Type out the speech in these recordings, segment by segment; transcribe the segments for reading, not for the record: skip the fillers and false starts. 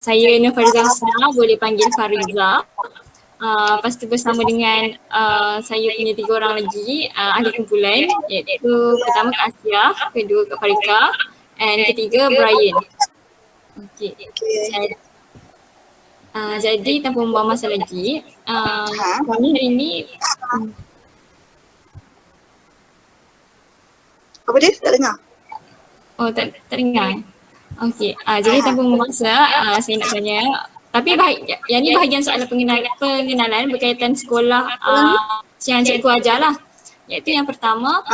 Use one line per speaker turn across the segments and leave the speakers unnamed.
Saya Nurfariza Husna, boleh panggil Fariza. Lepas tu bersama dengan saya punya 3 orang lagi ahli kumpulan, iaitu pertama Kak Asia, kedua Kak Farika, and ketiga Brian. Okey. Jadi tanpa membuang masa lagi, kami hari ini
apa dia? Tak dengar?
Oh, tak dengar. Okey, jadi tanpa membuang masa, saya nak tanya. Tapi yang ni bahagian soalan pengenalan berkaitan sekolah yang cikgu ajar lah. Iaitu yang pertama,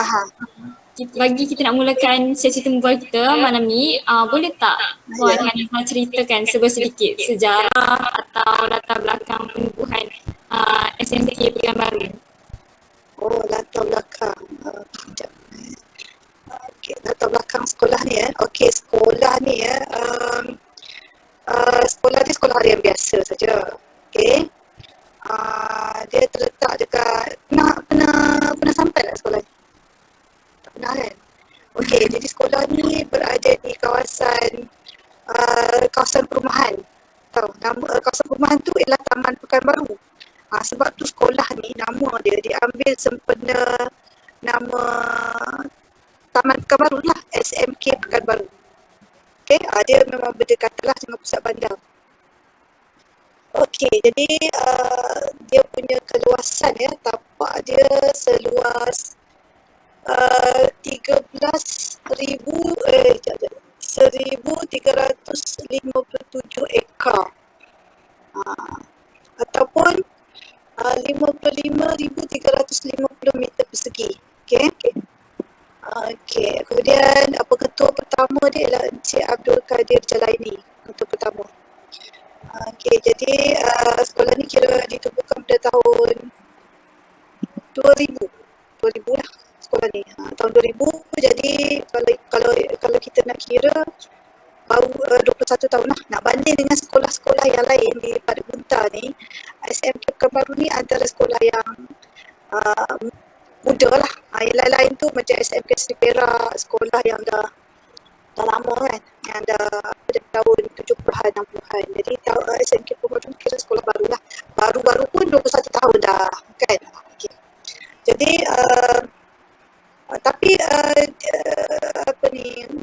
bagi kita nak mulakan sesi tumbuhan kita malam ni, boleh tak Puan Hanifah ceritakan sedikit sejarah atau latar belakang penubuhan SMK Pekanbaru?
Oh, latar belakang. Sekejap. Okey, latar belakang sekolah ni Okey, sekolah ni sekolah ni sekolah harian biasa saja. Okey. Dia terletak dekat pernah sampai tak sekolah ni? Tak pernah kan? Okey, jadi sekolah ni berada di kawasan perumahan. Kawasan perumahan tu ialah Taman Pekanbaru. Sebab tu sekolah ni nama dia diambil sempena nama Taman Pekanbaru lah, SMK Pekanbaru. Okey, dia memang berdekatan lah dengan pusat bandar. Okey, jadi dia punya keluasan tapak dia seluas 1357 ekar. Ataupun 55,350 meter persegi. Okey. Okey, kemudian pengetua pertama dia ialah Encik Abdul Kadir Jalaini, pengetua pertama. Okey, jadi sekolah ni kira ditubuhkan pada tahun 2000 lah sekolah ni. Tahun 2000, jadi kalau kita nak kira baru 21 tahun lah. Nak banding dengan sekolah-sekolah yang lain di Pada Bunta ni, SMK Pekanbaru ni antara sekolah yang muda lah. Yang lain-lain tu macam SMK Seri Perak, sekolah yang dah lama kan, yang dah pada tahun 70-an, 60-an. Jadi SMK Pekanbaru kira sekolah baru lah. Baru-baru pun 21 tahun dah kan. Okay. Jadi tapi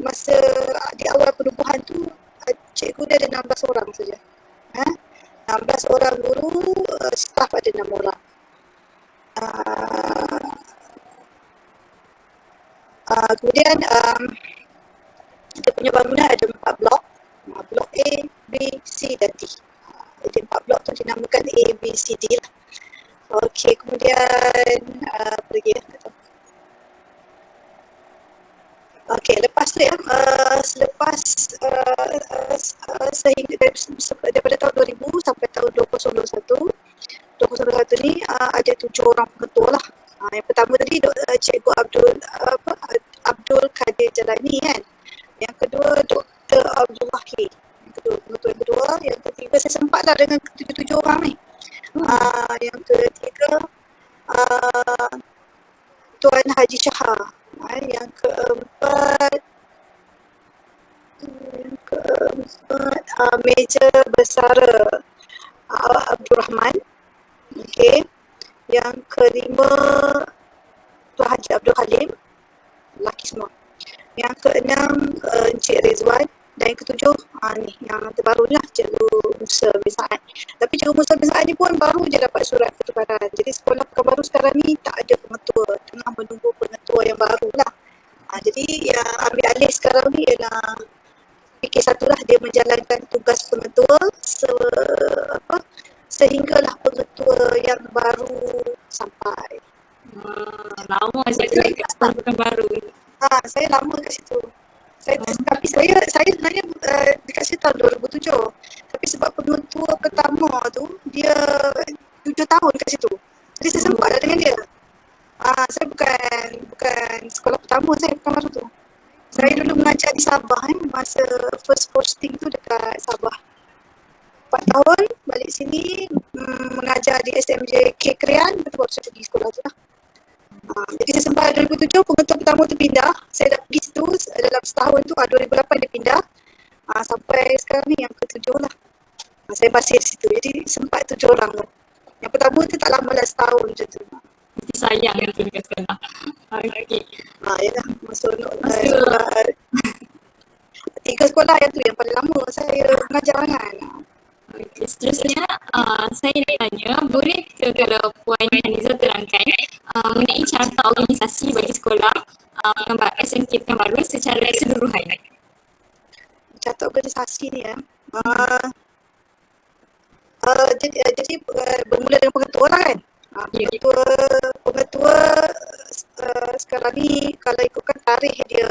masa di awal penubuhan tu cikgu dia ada 16 orang saja. 16 orang guru, staf ada 6 orang. Kemudian kita punya bangunan ada 4 blok. Blok A, B, C dan D. Jadi 4 blok tu dinamakan A, B, C, D lah. Okey, kemudian pergi Okey, lepas tu selepas sehingga daripada tahun 2000 sampai tahun 2021 ni ada 7 orang pengetua lah. Yang pertama tadi Cikgu Abdul Kadir Jalani kan. Yang kedua Dr. Abdul Wahid. Pengetua yang kedua. Yang ketiga saya sempatlah dengan 7 orang ni. Yang ketiga Tuan Haji Shahar. Yang keempat Major Besara Abdul Rahman. Okey. Yang kelima Tuan Haji Abdul Halim. Lelaki semua. Yang keenam Encik Rizwan. Dan yang ketujuh ni yang terbaru lah, Cikgu Musa bin Saad. Tapi Cikgu Musa bin Saad ni pun baru je dapat surat ketukaran. Jadi sekolah Pekanbaru sekarang ni tak ada pengetua, tengah menunggu pengetua yang baru lah. Jadi yang ambil alih sekarang ni ialah PK1 lah, dia menjalankan tugas pengetua sehinggalah pengetua yang baru sampai.
Lama saya kat sekolah Pekanbaru.
Saya lama kat situ. Tapi saya sebenarnya dekat situ tahun 2007. Tapi sebab pengetua pertama tu dia 7 tahun kat situ. Jadi saya sempat lah dengan dia. Saya bukan sekolah pertama saya Pekanbaru tu. Saya dulu mengajar di Sabah masa first posting tu dekat Sabah. 4 tahun balik sini mengajar di SMJK Krian, betul baru saya pergi sekolah tu lah. Jadi saya sempat 2007 pengetua pertama tu pindah. Saya dah pergi situ dalam setahun tu, 2008 dia pindah. Sampai sekarang ni yang ke-7 lah. saya masih di situ. Jadi sempat 7 orang tu. Yang pertama tu tak lama lah, setahun macam tu.
Mesti sayang tu dekat sekolah. Okey.
Yalah, masuk
Masuk.
sekolah 3 sekolah yang tu yang paling lama saya mengajar kan.
Okey, seterusnya saya nak tanya, boleh ke kalau Puan Haniza terangkan mengenai carta organisasi bagi sekolah SMK Pekanbaru secara keseluruhan?
Catat organisasi ni jadi bermula dengan pengetua lah kan.
Ya.
Pengetua sekarang ni kalau ikutkan tarikh dia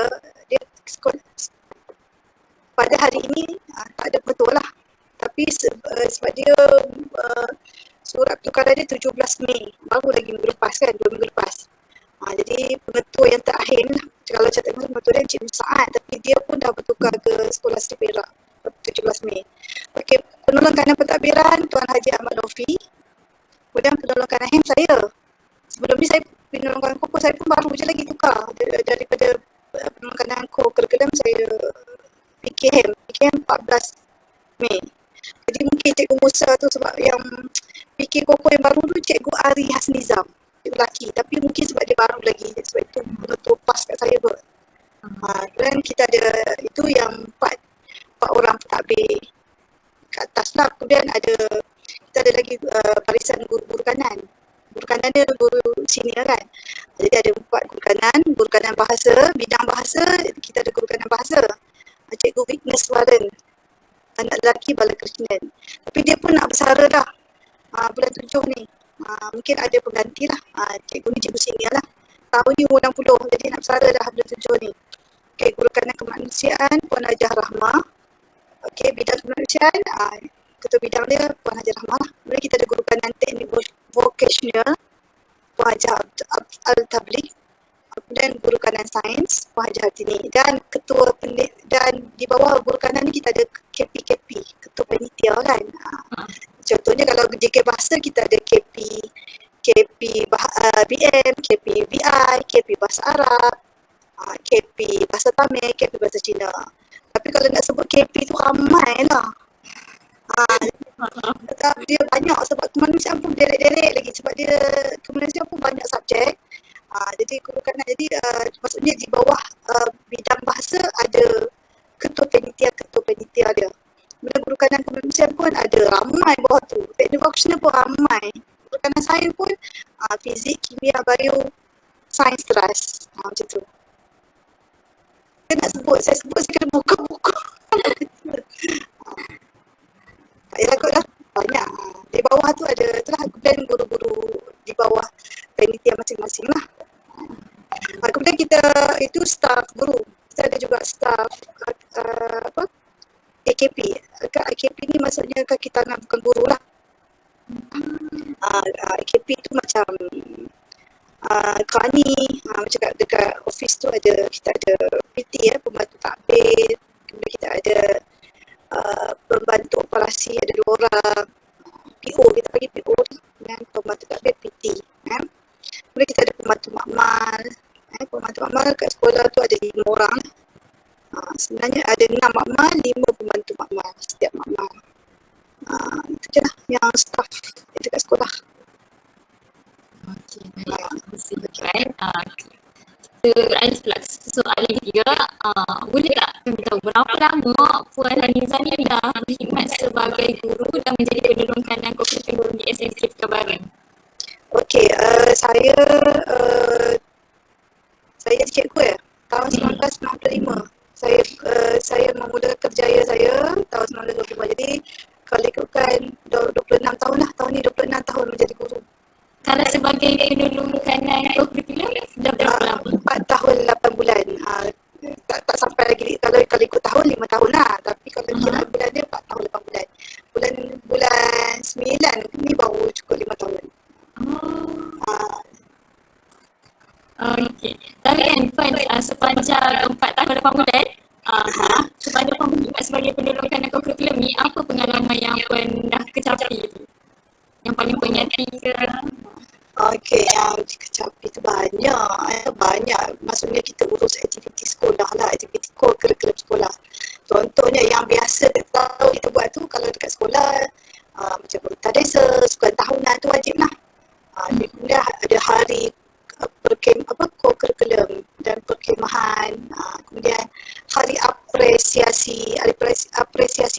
pada hari ini tak ada pengetua lah. Tapi sebab dia surat pertukaran dia 17 Mei, baru lagi minggu lepas kan, 2 minggu lepas. Jadi pengetua yang terakhir lah, kalau saya tengok pengetua dia Encik Saad, tapi dia pun dah bertukar ke Sekolah Seri Perak 17 Mei. Okey, penolong kanan pentadbiran Tuan Haji Ahmad Lofi. Kemudian penolong kanan HEM saya. Sebelum ni saya penolong kanan ko saya pun baru je lagi tukar daripada penolong kanan ko kurikulum saya PKM 14 Mei. Jadi mungkin Cikgu Musa tu sebab yang PK Koko yang baru tu Cikgu Ari Hasnizam, cikgu lelaki, tapi mungkin sebab dia baru lagi, sebab itu betul pas kat saya kot. Dan kita ada itu yang 4 orang pentadbir kat atas lah. Kemudian kita ada lagi barisan guru-guru kanan. Guru kanan dia guru senior kan. Jadi ada 4 guru kanan bahasa, bidang bahasa, kita ada guru kanan bahasa. Cikgu Witness Warren, anak lelaki Balakrishnan. Tapi dia pun nak bersara dah bulan 7 ni. Mungkin ada pengganti lah. Cikgu ni cikgu senior lah. Tahun ni umur 60, jadi nak bersara dah bulan 7 ni. Okay, guru kanan kemanusiaan Puan Hajah Rahmah. Okay, bidang kemanusiaan, ketua bidang dia Puan Hajah Rahmah lah. Kemudian kita ada guru kanan teknik vocational Puan Hajah Al-Tabligh. Kemudian guru kanan sains Puan Hajah Hartini. Dan ketua dan di bawah guru kanan ni kita ada KP, ketua panitia kan. Contohnya kalau JK Bahasa kita ada KP BM, KP BI, KP Bahasa Arab, KP Bahasa Tamil, KP Bahasa Cina. Tapi kalau nak sebut KP tu ramai lah. Dia banyak sebab kemanusiaan pun derek-derek lagi, sebab dia kemanusiaan pun banyak subjek. Jadi guru kanan, jadi maksudnya di bawah bidang bahasa ada ketua panitia dia. Bila guru kanan kemanusiaan pun ada ramai bawah tu. Teknik vocational pun ramai. Guru kanan sains pun fizik, kimia, bio, sains teras. Macam tu. Saya sebut saya kena buka buku. Tak payah kot lah. Banyak. Di bawah tu ada, itulah kemudian guru-guru di bawah panitia masing-masing lah. Kemudian kita itu staf guru. Kita ada juga staf AKP. AKP ni maksudnya kaki tangan, bukan guru lah. AKP tu macam Kani, macam dekat office tu kita ada PT pembantu takbir. Kemudian kita ada pembantu operasi, ada 2 orang. PO, kita bagi PO dan pembantu takbir PT. Kemudian kita ada pembantu makmal. Pembantu makmal kat sekolah tu ada 5 orang. Sebenarnya ada 6 makmal, 5 pembantu makmal setiap makmal. Itu je lah yang staff dekat sekolah.
Okey, baik. Terima kasih. Kita beralih pula ke soalan ketiga. Boleh tak kami tahu berapa lama Puan Haniza ni dah berkhidmat sebagai guru dan menjadi penolong kanan kurikulum di SMK Pekanbaru?
Okey, saya jadi cikgu tahun 1995. Saya memulakan kerjaya saya tahun 1925. Jadi kalau ikutkan 26 tahun lah. Tahun ni 26 tahun menjadi guru.
Kalau sebagai penolong kanan kurikulum dah berapa lama?
4 tahun 8 bulan. Tak sampai lagi, kalau ikut tahun 5 tahun lah. Tapi kalau kira bulan dia 4 tahun 8 bulan. Bulan 9 ni baru cukup 5 tahun.
Okey. Tapi kan Puan sepanjang 4 tahun 8 bulan sepanjang Puan berkhidmat sebagai penolong kanan kurikulum ni, apa pengalaman yang Puan dah kecapi tu? Yang paling Puan nyati ke?
Okey, yang dikecapi tu banyak. Maksudnya kita urus aktiviti sekolah lah, aktiviti kurikulum sekolah. Contohnya yang biasa kita tahu kita buat tu, kalau dekat sekolah Macam multadesa, sukan tahunan tu wajib lah. Kemudian ada hari co-curriculum dan perkhemahan. Kemudian hari apresiasi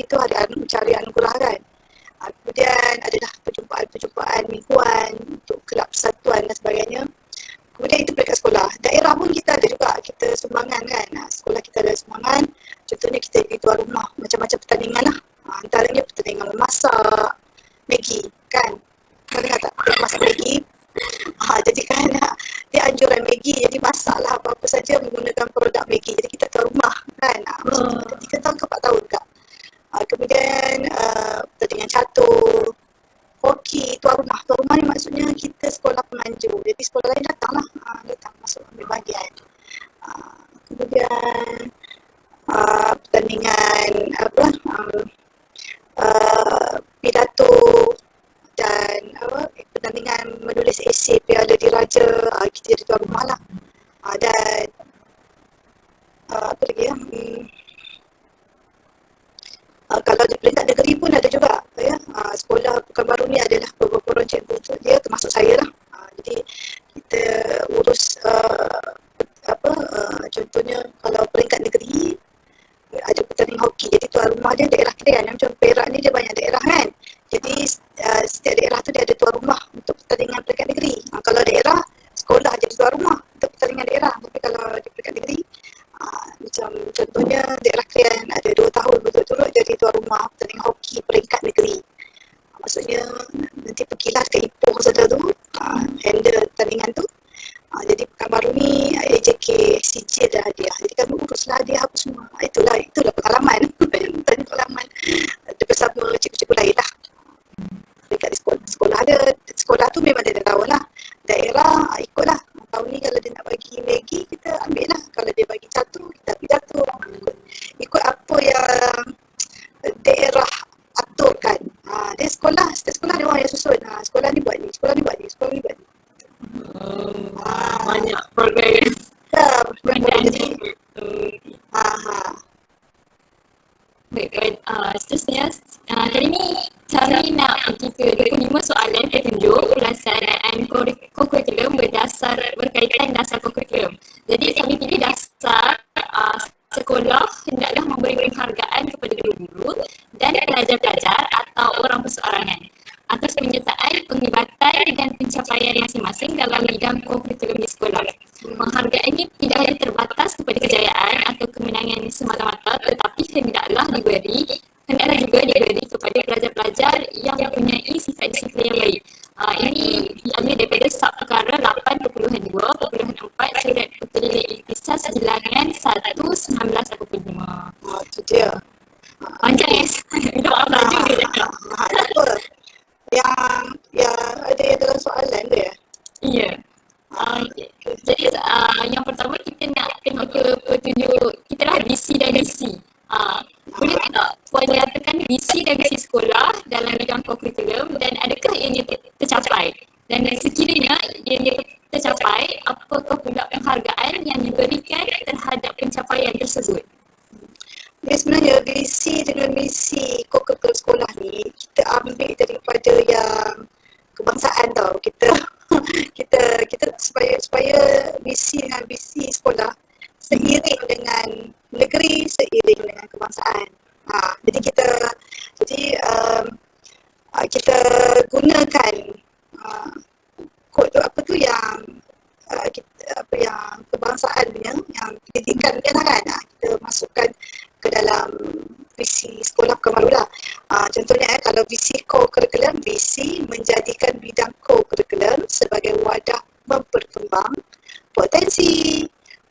tu hari mencari anugerah kan. Kemudian adalah perjumpaan-perjumpaan mingguan untuk kelab persatuan dan sebagainya. Kemudian itu peringkat sekolah. Daerah pun kita ada juga, kita sumbangan kan. Sekolah kita ada sumbangan. Contohnya kita pergi tuan rumah, macam-macam pertandingan lah. Antaranya pertandingan memasak, Maggi kan. Kau dengar tak? Masak Maggi. Jadi kan dia anjuran Maggi, jadi masaklah apa-apa saja menggunakan produk Maggi. Jadi kita tuan rumah kan. Macam tu. 3 tahun ke 4 tahun kak. Kemudian pertandingan catur, hoki, tuan rumah. Tuan rumah ni maksudnya kita sekolah penganjur. Jadi sekolah lain datanglah, datang masuk ambil bahagian. Kemudian pertandingan pidato dan pertandingan menulis esei Piala Diraja, kita jadi tuan rumah lah. Dan apa lagi ya? Kalau di peringkat negeri pun ada juga ya. Sekolah Pekanbaru ni adalah beberapa orang cikgu tu, dia termasuk saya lah. Jadi kita urus contohnya kalau peringkat negeri ada pertandingan hoki, jadi tuan rumah dia daerah Krian. Macam Perak ni dia banyak daerah kan, jadi setiap daerah tu dia ada tuan rumah untuk pertandingan peringkat negeri. Kalau daerah sekolah jadi tuan rumah untuk pertandingan daerah. Tapi kalau di peringkat negeri macam contohnya daerah Krian ada 2 tahun betul-betul jadi tuan rumah pertandingan hoki peringkat negeri. Maksudnya nanti pergilah ke Ipoh saja tu, handle pertandingan tu. Jadi Pekanbaru ni AJK CJ dah hadiah. Jadi kami uruslah hadiah apa semua. Itulah pengalaman. Tanya pengalaman bersama cikgu-cikgu lain lah. Dekat di sekolah ada. Sekolah tu memang dia dah tahu lah. Daerah ikutlah. Tahun ni kalau dia nak bagi Maggi, kita ambil lah. Kalau dia bagi catur, kita ambil catur. Ikut apa yang daerah aturkan. Dia sekolah, setiap sekolah ada orang yang susun. Sekolah ni buat ni, sekolah ni buat ni, sekolah ni buat ni.
Banyak program.
Ya, jadi
Baik, seterusnya kali ni kami nak pergi ke 25 soalan petunjuk pelaksanaan co-curriculum berkaitan dasar co-curriculum. Jadi kami pilih dasar sekolah hendaklah memberi penghargaan kepada guru-guru dan pelajar-pelajar atau orang perseorangan atas penyertaan, penglibatan dan pencapaian masing-masing dalam bidang co-curriculum di sekolah. Penghargaan ini tidak hanya terbatas kepada kejayaan atau kemenangan semata-mata, tetapi hendaklah juga diberi kepada pelajar-pelajar yang mempunyai sifat disiplin yang baik. Ini diambil daripada Subperkara 8.2.4 Surat Petunjuk Iktisas Bilangan 1 1985.
Itu dia.
Panjang minta maaf laju dia cakap.
Tak apa. Yang ada yang dalam soalan tu ya?
Ya. Jadi yang pertama kita nak tengok ke petunjuk kita lah BC dan DC. Boleh tak Puan nyatakan BC dan BC sekolah dalam bidang co-curriculum dan adakah ianya tercapai? Dan sekiranya ianya tercapai, apakah pula penghargaan yang diberikan terhadap pencapaian tersebut?
Dia sebenarnya BC dengan misi co-curriculum sekolah ni kita ambil daripada yang kebangsaan tau. Kita supaya misi dengan BC sekolah seiring dengan negeri, seiring dengan kebangsaan. Jadi kita gunakan kod tu apa tu yang yang kebangsaan punya, yang pendidikan punya lah kan. Kita masukkan ke dalam visi sekolah Pekanbaru lah. Contohnya kalau visi co-curriculum, visi menjadikan bidang co-curriculum sebagai wadah memperkembang potensi,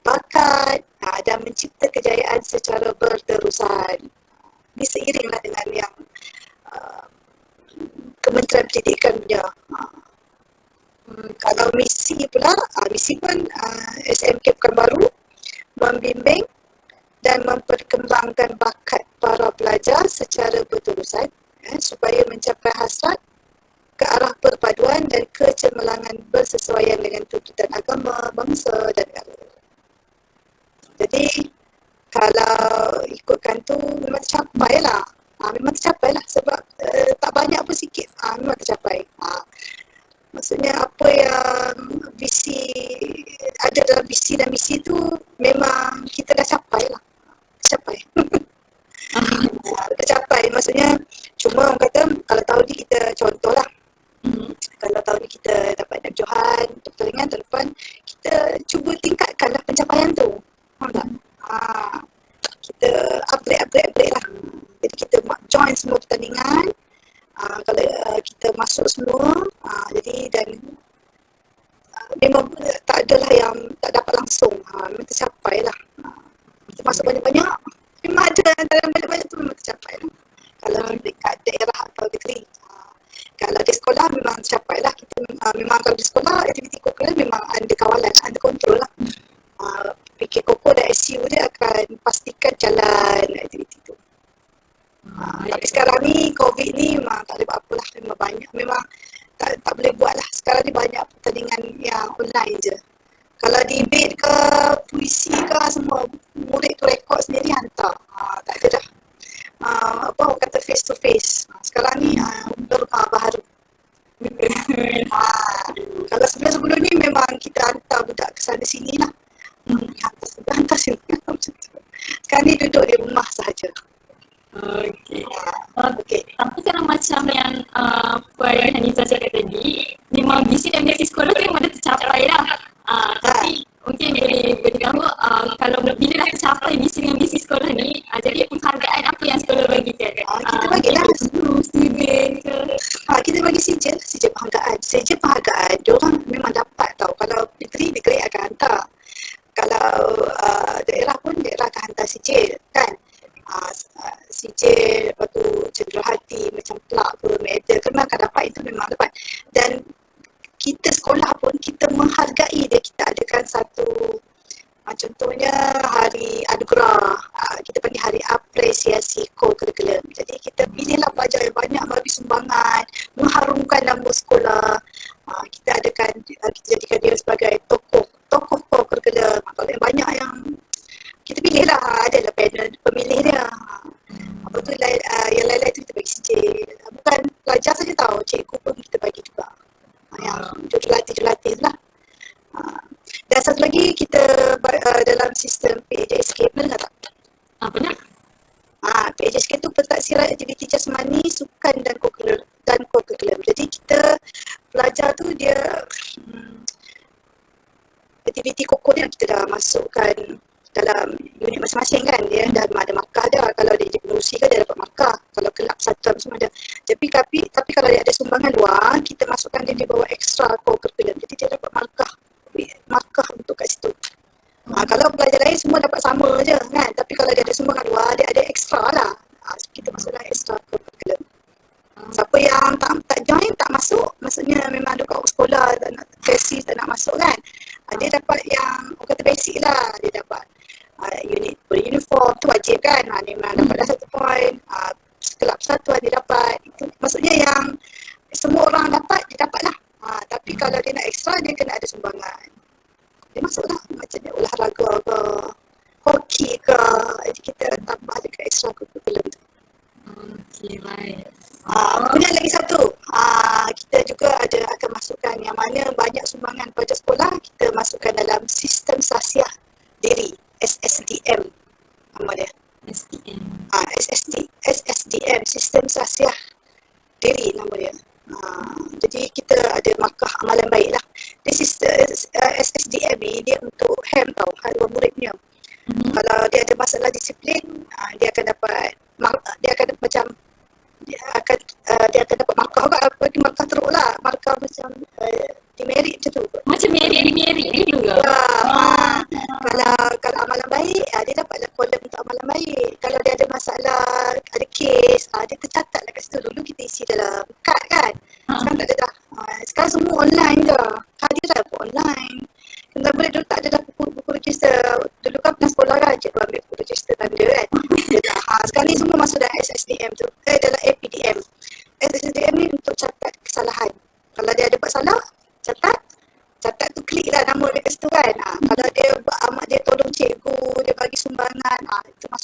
bakat dan mencipta kejayaan secara berterusan. Ini seiringlah dengan yang Kementerian Pendidikan punya. Kalau misi pula, misi pun SMK Pekanbaru membimbing dan memperkembangkan bakat para pelajar secara berterusan supaya mencapai hasrat ke arah perpaduan dan kecemerlangan bersesuaian dengan tuntutan agama, bangsa dan negara. Jadi kalau ikutkan tu memang tercapai lah. Memang tercapai lah sebab tak banyak pun Cuma orang kata kalau tahun ni kita contohlah,
Mhm.
kalau tahun ni kita dapat Johan untuk pertandingan tahun depan, kita cuba tingkatkanlah pencapaian tu. Faham tak? Kita upgrade lah. Jadi kita join semua pertandingan. Kalau kita masuk semua, jadi dan memang tak adalah yang tak dapat langsung. Memang tercapai lah. Kita masuk banyak-banyak, memang ada dalam banyak-banyak tu memang tercapai lah. Kalau dekat daerah atau negeri. Kalau di sekolah memang tercapai lah. Kita memang kalau di sekolah aktiviti curricular memang ada kawalan, ada kontrol lah. PK Koko dan SU dia akan pastikan jalan aktiviti tu. Tapi sekarang ni COVID ni memang tak boleh buat apa lah. Memang banyak, memang tak boleh buat lah. Sekarang ni banyak pertandingan yang online je. Kalau debate ke, puisi ke, semua murid tu rekod sendiri hantar. Tak ada dah. Apa orang kata face to face. Sekarang ni baru baharu. Kalau sebelum-sebelum ni memang kita hantar budak ke sana sini lah. Hantar sini macam tu. Sekarang ni duduk di rumah sahaja.
Okey. Tapi kalau macam yang Puan Haniza cakap tadi, memang visi dan misi sekolah tu memang dah tercapai dah. Tapi mungkin boleh beritahu kalau bila dah tercapai visi dan misi sekolah ni, jadi penghargaan apa yang sekolah bagikan?
Kita bagilah
guru, student ke?
Kita bagi sijil penghargaan. Sijil penghargaan, diorang memang dapat tau. Kalau negeri akan hantar. Kalau daerah pun daerah akan hantar sijil kan. Sijil, lepas tu cenderahati macam plak ke, medal ke, memang akan dapat, itu memang dapat. Dan kita sekolah pun kita menghargai dia, kita adakan satu contohnya hari anugerah, kita panggil hari apresiasi co-curriculum. Jadi kita pilihlah pelajar yang banyak bagi sumbangan, mengharumkan nama sekolah. Kita adakan, kita jadikan dia sebagai tokoh co-curriculum. Kalau yang banyak yang kita pilih lah, adalah panel pemilih dia. Apa tu yang lain-lain tu kita bagi sijil. Bukan pelajar saja tahu, cikgu pun kita bagi juga. Yang jurulatih lah. Dan satu lagi kita dalam sistem PJSK, pernah dengar tak?
Apa nak?
PJSK tu pentaksiran aktiviti jasmani, sukan dan co-curriculum. Jadi kita pelajar tu dia aktiviti koko dia kita dah masukkan dalam unit masing-masing kan. Dia dah ada markah dia. Kalau dia jadi penerusi kan dia dapat markah. Kalau kelab satu semua ada. Tapi kalau dia ada sumbangan luar, kita masukkan dia di bawah ekstra co-curriculum. Jadi dia dapat markah untuk kat situ. Kalau pelajar lain semua dapat sama je kan. Tapi kalau dia ada sumbangan luar, dia ada ekstra lah. Kita masukkan ekstra co-curriculum. Siapa yang tak join, tak masuk, maksudnya memang ada kat sekolah tak nak tesis, tak nak masuk kan, dia dapat yang orang kata basic lah. Dia dapat unit beruniform tu wajib kan, dia memang dapat dah 1 point. Kelab satu dia dapat, itu maksudnya yang semua orang dapat, dia dapat lah. Tapi kalau dia nak ekstra, dia kena ada sumbangan, dia masuk lah. Macam dia olahraga ke, hoki ke, jadi kita tambah dekat ekstra curriculum tu.
Okey, baik.
Kemudian lagi satu, kita juga akan masukkan yang mana banyak sumbangan pelajar sekolah, kita masukkan dalam sistem sasiah diri, SSDM nama dia. SSDM, sistem sasiah diri nama dia. Jadi kita ada markah amalan baik lah. SSDM ni dia untuk HAM tau, haluan muridnya. Kalau dia ada masalah disiplin, dia akan dapat dia akan dapat markah juga, markah teruk lah, markah macam demerit macam tu.
Macam merit gitu ke?
Kalau amalan baik, dia dapatlah kolom untuk amalan baik. Kalau dia ada masalah, ada kes, dia tercatat lah kat situ. Dulu kita isi dalam kad kan, sekarang tak ada dah. Sekarang semua online je, hadiah pun online. Kita boleh dulu tak ada dah buku register. Dulu kan pernah sekolah kan, cikgu ambil buku register tanda kan. Sekarang ni semua masuk dalam SSDM tu, dalam APDM. SSDM ni untuk catat kesalahan. Kalau dia ada buat salah, catat tu klik lah nama dia kat situ kan. Kalau dia amat dia tolong cikgu, dia bagi sumbangan, itu masuk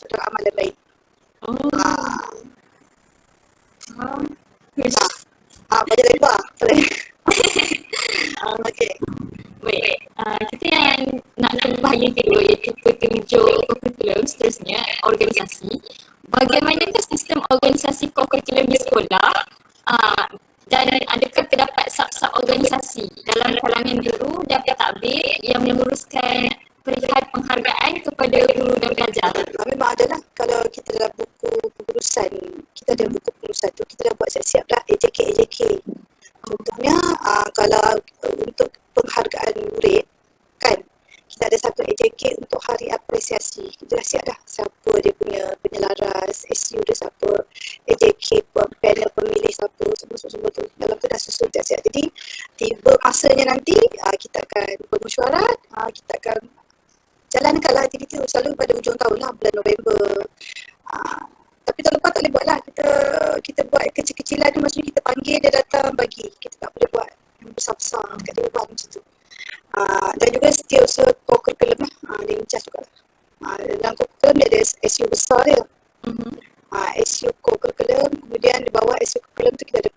sekolah dan adakah terdapat sub-sub organisasi dalam kalangan guru dan pentadbir yang menguruskan perihal penghargaan kepada guru dan pelajar?
Memang ada lah. Kalau kita dalam buku pengurusan, kita ada buku pengurusan tu, kita dah buat siap-siap dah AJK. Contohnya kalau untuk penghargaan murid kan, kita ada satu AJK untuk hari apresiasi. Kita dah siap dah siapa dia punya penyelaras, SU dia siapa, AJK panel pemilih siapa, semua tu. Dalam tu dah susun siap-siap. Jadi tiba masanya nanti kita akan bermesyuarat, kita akan jalankanlah aktiviti tu selalu pada hujung tahun lah, bulan November. Tapi tahun lepas tak boleh buat lah. Kita buat kecil-kecilan tu, maksudnya kita panggil dia datang bagi. Kita tak boleh buat yang besar-besar dekat dewan macam tu. Dan juga setiausaha co-curriculum lah, dia in charge juga lah. Dalam co-curriculum dia ada SU besar dia. SU co-curriculum, kemudian di bawah SU co-curriculum tu kita ada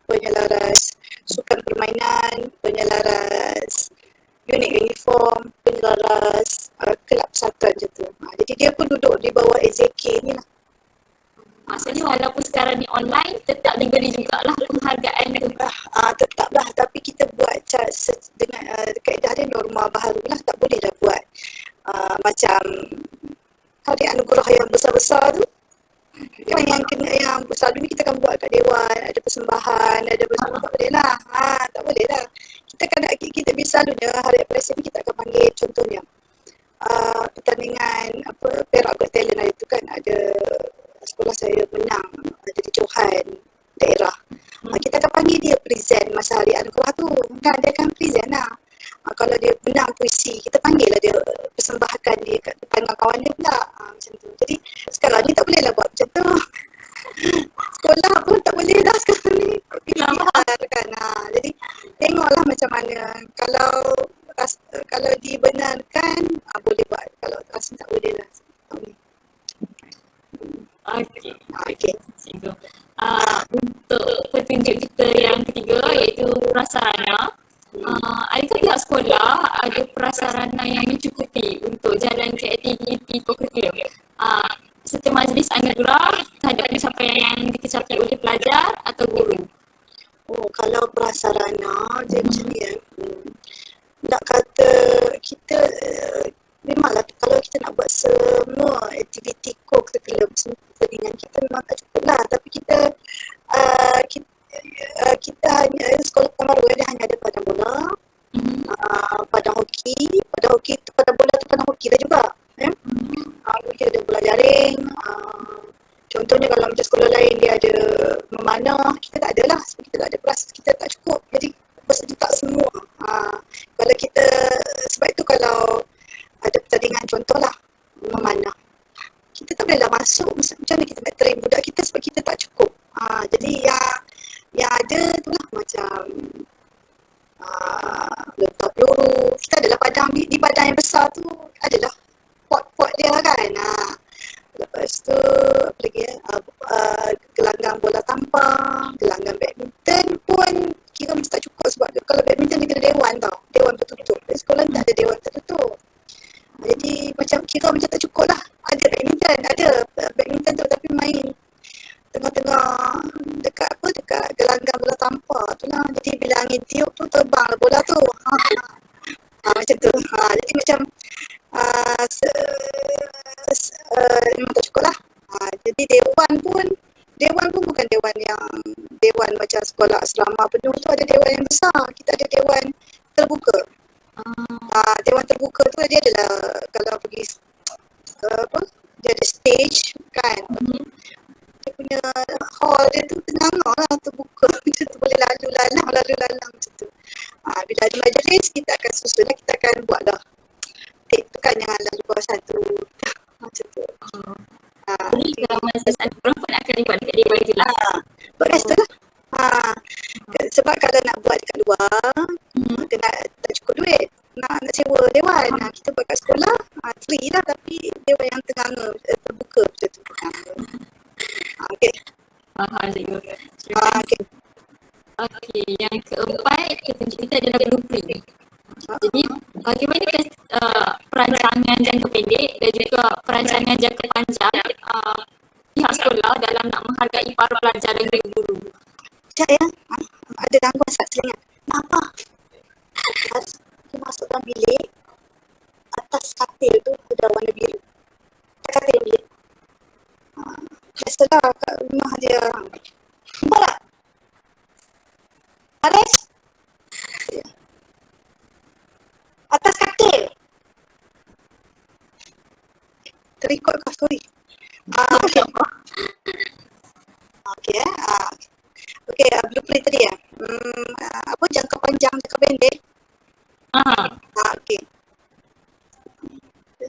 penyelaras sukan permainan, penyelaras unit uniform, penyelaras kelab pesantren macam tu. Jadi dia pun duduk di bawah AJK ni lah.
Maksudnya walaupun sekarang ni online, tetap diberi jugalah penghargaan tu.
Tetaplah, tapi kita buat dengan kaedah dia norma baharu lah. Tak boleh dah buat macam hari anugerah yang besar-besar tu. Kan yang selalu ni kita akan buat kat dewan, ada persembahan, ada persembahan, tak boleh lah. Tak boleh lah. Kita selalunya hari apresiasi ni kita akan panggil contohnya pertandingan Perak Got Talent hari tu kan, ada sekolah saya menang, ada di Johan daerah. Kita akan panggil dia present masa hari anugerah tu kan, dia akan present lah. Kalau dia menang puisi, kita panggil lah dia, persembahkan dia kat depan kawan dia pula, macam tu. Jadi sekarang ni tak boleh lah buat macam tu. Sekolah pun tak boleh dah sekarang ni, PDR kan. Jadi tengoklah macam mana. Kalau dibenarkan boleh buat, kalau rasa tak boleh lah.
Okey. Cikgu. Untuk petunjuk kita yang ketiga iaitu prasarana. Adakah pihak sekolah ada prasarana yang mencukupi untuk jalankan aktiviti co-curriculum serta majlis anugerah terhadap pencapaian yang dikecapi oleh pelajar atau guru?
Kalau prasarana dia macam ni nak kata kita memanglah kalau kita nak buat semua aktiviti co-curriculum dengan kita memang tak cukup lah. Tapi kita hanya sekolah pertama dia hanya ada padang bola, padang hoki, padang bola tu padang hoki dah juga. Mungkin ada bola jaring. Contohnya kalau macam sekolah lain dia ada memanah, kita tak ada lah. Sebab kita tak ada perasaan, kita tak cukup. Jadi pasal tak semua. Kalau kita, sebab itu kalau ada pertandingan contohlah memanah, kita tak bolehlah masuk. Macam mana kita nak train budak kita sebab kita tak cukup. Jadi yang ada tu lah macam letak peluru. Kita adalah padang, di padang yang besar tu adalah pot-pot dia kan. Lepas tu apa lagi gelanggang bola tampar, gelanggang badminton pun kira macam tak cukup sebab kalau badminton dia kena dewan tau, dewan tertutup. Di sekolah tak ada dewan tertutup. Jadi macam kira macam tak cukup lah. Ada badminton tu tapi main tengah-tengah dekat gelanggang bola tampar tu lah. Jadi bila angin tiup tu terbang lah bola tu. Macam tu. Jadi macam memang tak cukup lah. Jadi dewan pun bukan dewan macam sekolah asrama penuh tu, ada dewan yang besar. Kita ada dewan terbuka. Dewan terbuka tu dia adalah kalau pergi dia ada stage kan. Dia punya hall dia tu tenang lah, terbuka. Macam tu boleh lalu lalang macam tu. Bila ada majlis kita akan susun lah, kita akan buat dah. Tu kan jangan lalu bawah satu. Macam tu.
Jadi kalau majlis anugerah pun akan dibuat dekat dewan je lah.
Buat kat situ lah. Sebab kalau nak buat dekat luar, kena tak cukup duit. Nak sewa dewan. Kita buat kat sekolah, free lah, tapi dewan yang tengah terbuka macam tu. Okey.
Faham cikgu.
Okey.
Okey, yang keempat kita adalah blueprint. Jadi bagaimana perancangan jangka pendek dan juga perancangan jangka panjang pihak sekolah dalam nak menghargai para pelajar dan juga guru.
Sekejap ya. Ada gangguan saat selingan. Kenapa? Harus dia masuk dalam bilik, atas katil tu ada warna biru. Katil bilik. Biasalah kat rumah dia. Nampak tak? Haris? Atas katil. Terikut kau story. Okay. Okay. Okay, blueprint tadi ya. Apa jangka panjang, jangka pendek? Okay.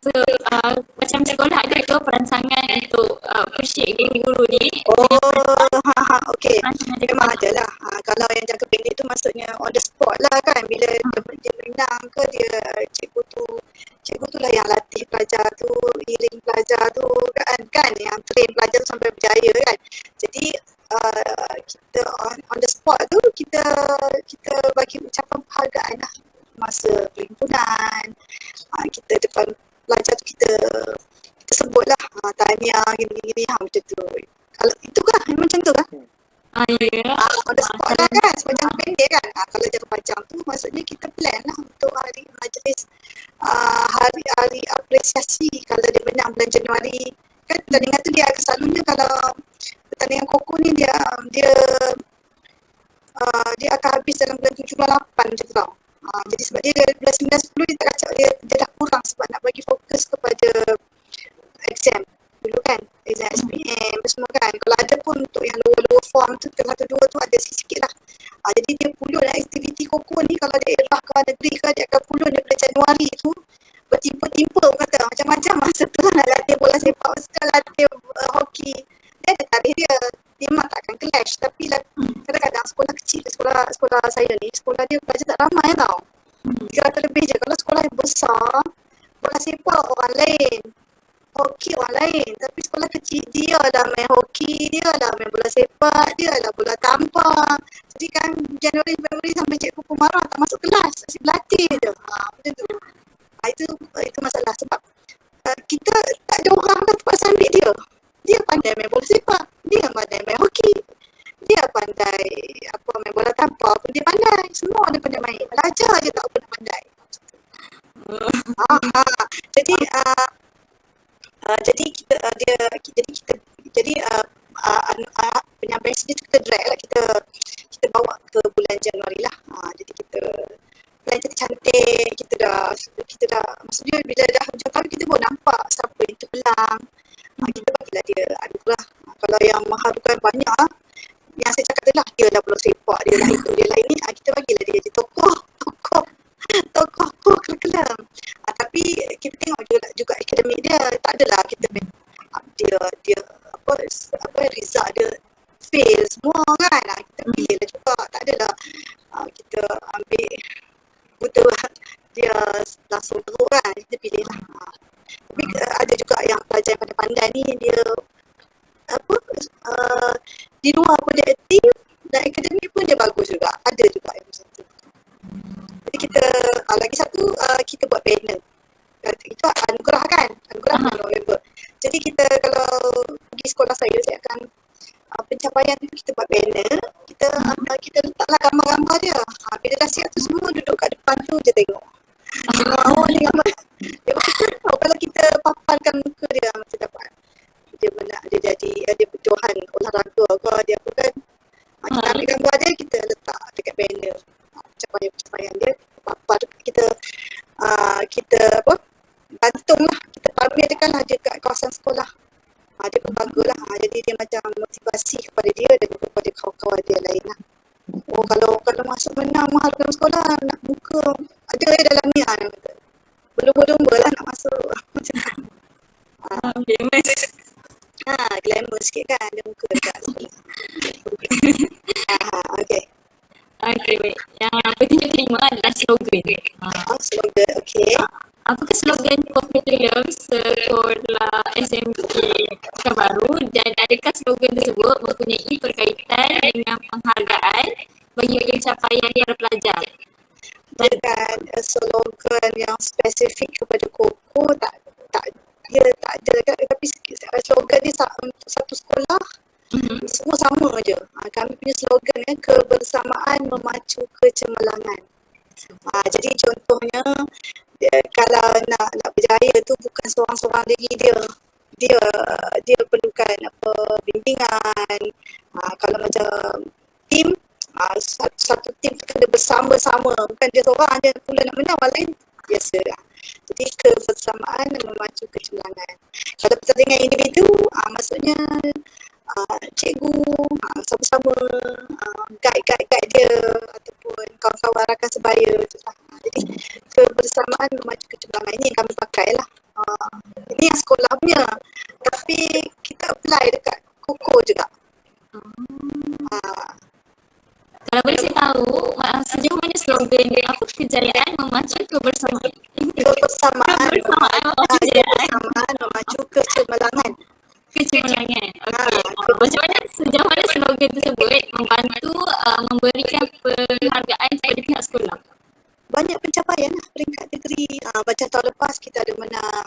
So, macam sekolah ada ke perancangan untuk appreciate guru-guru ni?
Okay.
Perancangan di
Memang
sekolah.
ada lah. Kalau yang jangka pendek tu maksudnya on the spot lah kan. Bila dia menang ke dia cikgu tu lah yang latih pelajar tu, healing pelajar tu kan yang train pelajar tu sampai berjaya kan. Jadi kita on the spot tu kita bagi ucapan penghargaan lah masa perhimpunan. Kita depan pelajar tu kita sebut lah tahniah gini-gini macam tu. Kalau itu kan macam tu kan?
Ya.
On the spot lah kan, sebab jangka pendek kan. Kalau jangka panjang tu maksudnya kita plan lah untuk hari majlis hari apresiasi kalau dia menang bulan Januari. Kan pertandingan tu dia selalunya kalau pertandingan Koko ni dia akan habis dalam bulan 7 bulan 8 macam tu tau. Jadi sebab dia dari bulan 9 10 dia tak kacau, dia dah kurang sebab nak bagi fokus kepada exam dulu kan, exam SPM semua kan. Kalau ada pun untuk yang lower form tu, tengah tu dua tu ada sikit lah. Jadi dia pulun aktiviti Koko ni kalau dia irah ke negeri ke, dia akan pulun daripada Januari tu bertimpa-timpa kata macam-macam masa tu lah nak latih bola sepak, masa latih hoki. Dia ada tarikh dia memang takkan clash, tapi kadang-kadang sekolah kecil, sekolah saya ni, sekolah dia pelajar tak ramai tau. 300 lebih je. Kalau sekolah yang besar, bola sepak orang lain, hoki orang lain. Tapi sekolah kecil dia lah main hoki, dia lah main bola sepak, dia lah bola tampar. Jadi kan Januari, Februari sampai cikgu pun marah tak masuk kelas, asyik berlatih je. Macam tu. Itu masalah sebab kita tak ada orang kat tempat ambil dia. Dia pandai main bola sepak, dia pandai main hoki, dia pandai main bola tampar pun dia pandai. Semua dia pandai main. Belajar je tak pernah pandai. Jadi penyampaian sini kita drag lah, kita bawa ke bulan Januari lah. Jadi kita plan cantik, kita dah maksudnya bila dah hujung tahun kita baru nampak siapa yang terbelang. Kita bagilah dia anugerah. Kalau yang mengharukan banyak, yang saya cakap tu lah, dia lah bola sepak, dia lah itu, dia lah ini, kita bagilah dia jadi tokoh curriculum. Tapi kita tengok juga akademik dia, tak adalah kita dia result dia fail semua kan. Kita pilih lah juga, tak adalah kita ambil buta dia langsung teruk kan, kita pilih lah. Tapi ada juga yang pelajar yang pandai-pandai ni dia di luar pun dia aktif dan akademik pun dia bagus juga, ada juga yang macam tu. Jadi kita lagi satu kita buat banner. Itu anugerah kan, anugerah November. Jadi kita kalau pergi sekolah saya akan pencapaian tu kita buat banner, kita letaklah gambar-gambar dia. Bila dah siap tu semua duduk kat depan tu je tengok ni gambar dia. Kalau kita paparkan muka dia macam dapat dia jadi dia berjohan olahraga ke dia apa kan, kita ambil gambar dia, kita letak dekat banner pencapaian dia, papar kita gantung lah, kita pamerkan lah dia kat kawasan sekolah. Dia pun baguslah. Jadi dia macam motivasi kepada dia dan kepada kawan-kawan dia lain lah. Kalau masuk menang menghargai sekolah, nak buka ada dalam ni kata berlumba-lumba lah nak masuk macam tu. Glamour sikit kan ada muka dekat sekolah. Okay,
baik. Yang berikutnya kelima adalah slogan.
slogan, okay.
Apakah slogan curriculum sekolah SMK Pekanbaru dan adakah slogan tersebut mempunyai berkaitan dengan penghargaan bagi pencapaian para pelajar?
Dia kan slogan yang spesifik kepada Koko dia tak ada kan, tapi slogan dia untuk satu sekolah Semua sama je. Kami punya slogan kebersamaan memacu kecemerlangan. Jadi contohnya kalau nak berjaya tu bukan seorang-seorang diri dia. Dia dia perlukan bimbingan. Kalau macam tim, satu tim tu kena bersama-sama, bukan dia seorang dia pula nak menang, orang lain biasa lah. Jadi kebersamaan memacu kecemerlangan. Kalau pertandingan individu, maksudnya cikgu sama-sama guide dia ataupun kawan-kawan rakan sebaya tu lah. Jadi kebersamaan memacu kecemerlangan ini yang kami pakai lah. Ini yang sekolah punya, tapi kita apply dekat Koko juga.
Kalau boleh saya tahu sejauh mana slogan apa kejayaan memacu kebersamaan.
Kebersamaan
Kejayaan
memacu kecemerlangan.
kecemerlangan. Okey. Macam mana sejauh mana slogan tersebut membantu memberikan penghargaan kepada pihak sekolah?
Banyak pencapaian lah peringkat negeri. Macam tahun lepas kita ada menang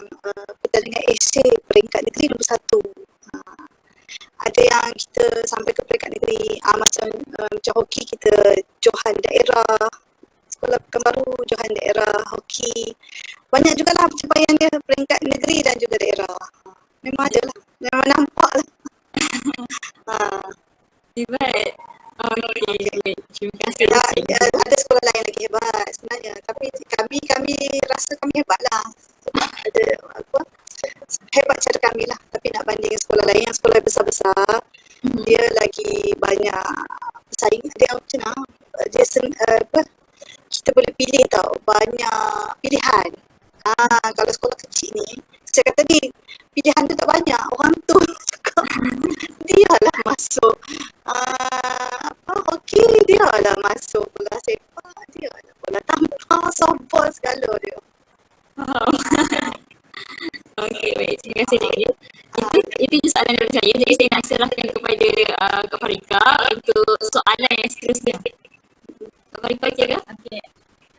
pertandingan esei peringkat negeri nombor 1. Ada yang kita sampai ke peringkat negeri, macam hoki kita Johan daerah, sekolah Pekanbaru Johan daerah hoki. Banyak jugalah pencapaian dia peringkat negeri dan juga daerah. Memang ada lah, memang nampak lah.
Hebat. Okey. Terima kasih.
Ada sekolah lain lagi hebat sebenarnya, tapi kami rasa kami hebat lah. Sebab ada hebat cara kami lah, tapi nak banding sekolah lain yang sekolah besar-besar, dia lagi banyak pesaing. Dia macam mana, dia kita boleh pilih tau, banyak pilihan. Kalau sekolah kecil ni, saya kata ni pilihan tu tak banyak, orang tu dia lah masuk hoki, dia lah masuk bola sepak, dia lah bola tampar, softball segala dia.
Okey, baik. Terima kasih Cikgu. Itu je soalan dari saya. Jadi saya nak serahkan kepada Kak Farika untuk soalan yang seterusnya. Kak Farika okey ke?
Okey.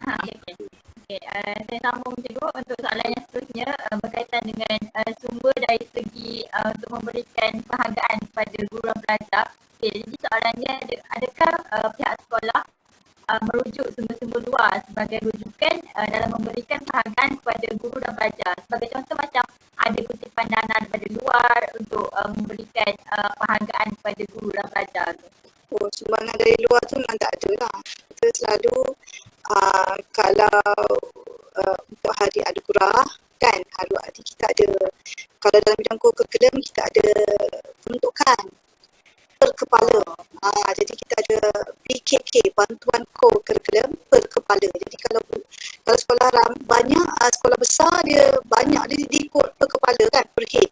Okey. Saya sambung cikgu untuk soalan yang seterusnya berkaitan dengan sumber dari segi untuk memberikan penghargaan kepada guru dan pelajar. Okey, jadi soalannya adakah pihak sekolah merujuk sumber-sumber luar sebagai rujukan dalam memberikan penghargaan kepada guru dan pelajar. Sebagai contoh macam ada kutipan dana daripada luar untuk memberikan penghargaan kepada guru dan pelajar tu.
Sumbangan dari luar tu memang tak ada lah. Kita selalu kalau untuk hari Anugerah kan, hari kita ada, kalau dalam bidang kurikulum kita ada peruntukan per kepala. Jadi kita ada BKK, bantuan kurikulum per kepala. Jadi kalau sekolah banyak, sekolah besar dia banyak, dia diikut per kepala kan, per head.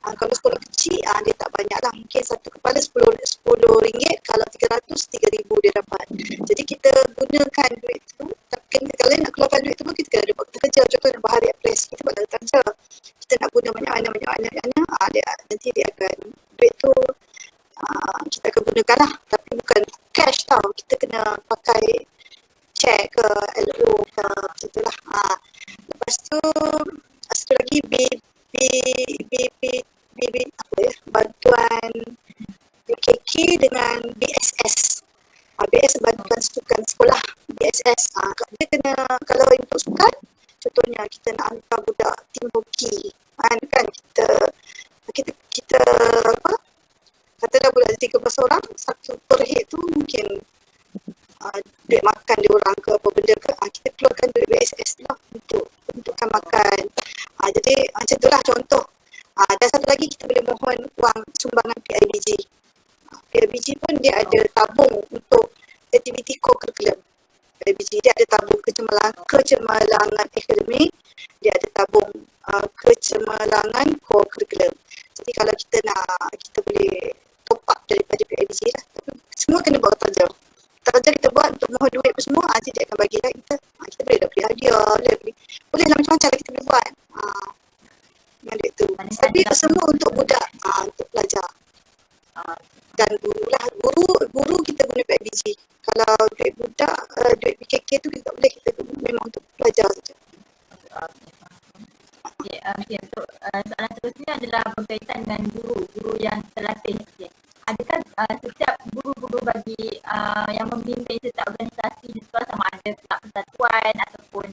Kalau sekolah kecil dia tak banyak lah, mungkin satu kepala RM10, kalau 300, 3,000 dia dapat. Jadi kita gunakan duit tu, tapi kalau nak keluarkan duit tu pun kita kena ada buat kerja. Contoh nak bahari apres, kita buat datang je. Kita nak guna banyak-banyak, nanti dia akan, duit tu kita akan gunakan lah, tapi bukan cash tau. Kita kena pakai cek ke LO ke macam tu lah. Lepas tu satu lagi bantuan BKK dengan BSS. BSS bantuan sukan sekolah, BSS. Dia kena, kalau untuk sukan, contohnya kita nak hantar budak tim hoki, kan kita katalah budak 13 orang, satu per head tu mungkin duit makan dia orang ke apa benda ke, kita keluarkan duit BSS lah untukkan makan. Jadi macam itulah contoh. Dan satu lagi kita boleh mohon wang sumbangan PIBG. PIBG pun dia ada tabung untuk aktiviti co-curriculum. PIBG dia ada tabung kecemerlangan akademik, dia ada tabung kecemerlangan co-curriculum. Jadi kalau kita boleh top up daripada PIBG lah. Tapi semua kena bawa tarjah. Tarjah kita buat untuk mohon duit apa semua, nanti dia akan bagi lah kita. Kita boleh dah beli hadiah, boleh lah macam-macam lah kita boleh buat. Dengan duit tu. Tapi semua untuk budak, untuk pelajar. Dan guru lah. Guru kita guna PIBG. Kalau duit budak, duit PKK tu kita tak boleh, kita memang untuk pelajar saja.
Okey, untuk soalan seterusnya adalah berkaitan dengan guru yang terlatih. Ada bagi yang membimbing setiap organisasi di sekolah, sama ada kelab persatuan ataupun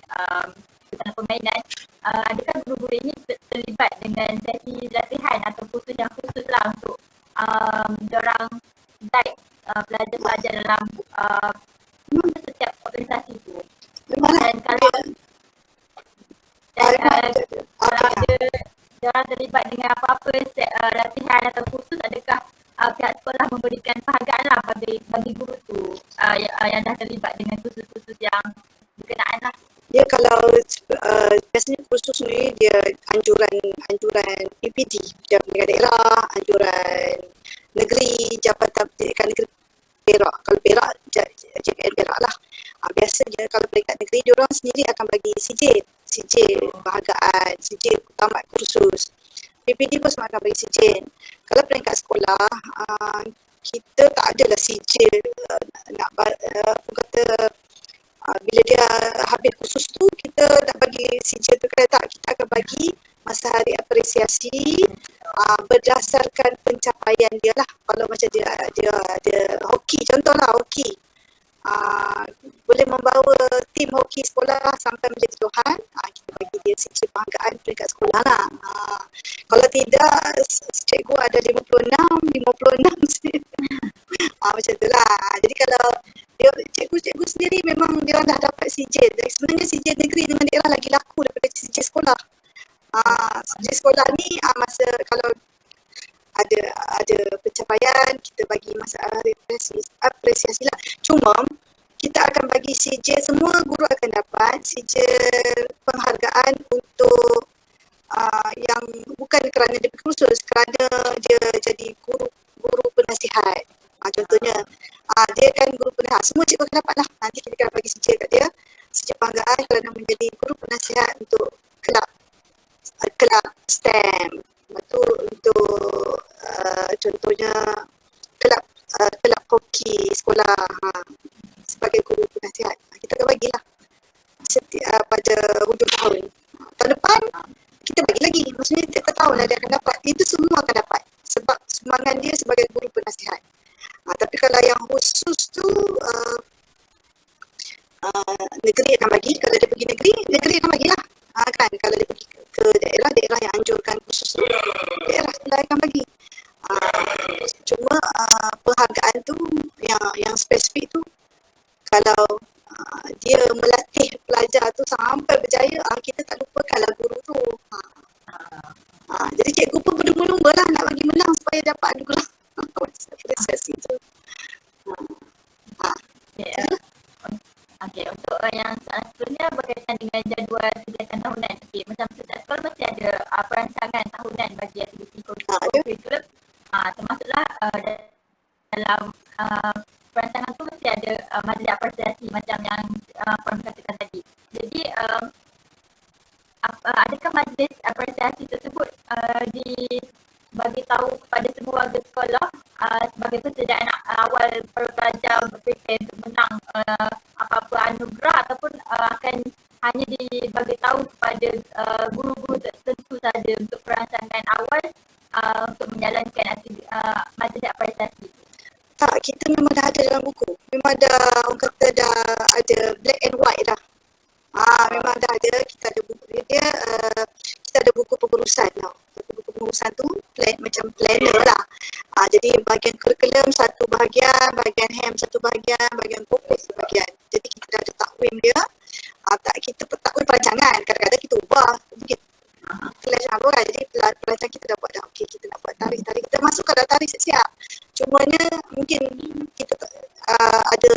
kegiatan permainan, adakah guru-guru ini terlibat dengan sesi latihan atau kursus yang khusus lah untuk diorang guide pelajar-pelajar dalam setiap organisasi tu?
Memanglah
Dan kalau
memang
kalau ada diorang terlibat dengan apa-apa latihan atau kursus, adakah pihak sekolah memberikan penghargaan lah bagi guru tu yang dah terlibat dengan kursus-kursus yang berkenaan lah?
dia kalau biasanya kursus ni dia anjuran PPD, Jabatan Daerah, anjuran negeri, Jabatan Pendidikan Negeri Perak. Kalau Perak, JPN Perak lah. Biasanya kalau peringkat negeri, dia orang sendiri akan bagi sijil penghargaan, sijil tamat kursus. PPD pun semua akan bagi sijil. Kalau peringkat sekolah, kita tak adalah sijil nak apa kata, bila dia habis kursus tu, kita nak bagi sijil tu ke tak, kita akan bagi masa hari apresiasi berdasarkan pencapaian dia lah. Kalau macam dia hoki, contohlah hoki, boleh membawa tim hoki sekolah sampai menjadi johan, kita bagi dia sijil penghargaan peringkat sekolah lah. Kalau tidak, cikgu ada 56 macam tu lah. Jadi kalau cikgu sendiri memang dia dah dapat sijil. Dan sebenarnya sijil negeri dengan daerah lagi laku daripada sijil sekolah. Sijil sekolah ni masa kalau ada pencapaian, kita bagi masa apresiasi lah. Cuma kita akan bagi sijil, semua guru akan dapat sijil penghargaan untuk yang bukan kerana dia berkursus, kerana dia jadi guru penasihat. Contohnya dia kan guru penasihat, semua cikgu akan dapat lah. Nanti kita akan bagi sijil kat dia, sijil penghargaan kerana menjadi guru penasihat untuk kelab STEM. Lepas tu untuk contohnya kelab hoki sekolah, sebagai guru penasihat. Kita akan bagilah pada hujung tahun. Tahun depan kita bagi lagi. Maksudnya tiap tahun lah dia akan dapat. Itu semua akan dapat sebab sumbangan dia sebagai guru penasihat. Tapi kalau yang khusus tu negeri akan bagi. Kalau dia pergi negeri akan bagilah. Kan kalau dia pergi ke daerah yang anjurkan khusus tu, daerah akan bagi. Cuma penghargaan tu yang spesifik tu, kalau dia melatih pelajar tu sampai berjaya, kita tak lupakanlah guru tu. Jadi cikgu pun berlumba-lumba lah nak bagi menang supaya dapat anugerah apresiasi tu.
Okey, untuk yang seterusnya berkaitan dengan jadual kegiatan tahunan. Okey, macam setiap sekolah mesti ada perancangan tahunan bagi aktiviti kurikulum. Termasuklah dalam perancangan tu mesti ada majlis apresiasi macam yang Puan katakan tadi. Jadi adakah majlis apresiasi tersebut dibagi tahu kepada semua warga sekolah sebagai persediaan awal para pelajar berfikir untuk menang apa-apa anugerah, ataupun akan hanya dibagi tahu kepada guru-guru tertentu saja untuk perancangan awal untuk menjalankan majlis apresiasi?
Tak, kita memang dah ada dalam buku. Memang dah, orang kata dah ada black and white dah. Memang dah ada, kita ada buku dia, kita ada buku pengurusan tau. Buku pengurusan tu macam planner lah. Jadi bahagian kurikulum satu bahagian, bahagian HEM satu bahagian, bahagian fokus satu bahagian. Jadi kita dah ada takwim dia. Kita takwim perancangan, kadang-kadang kita ubah. Kelas apa kan, jadi perancangan kita dah buat dah. Okey, kita nak buat tarikh, kita masukkan dah tarikh siap-siap. Cumanya mungkin kita ada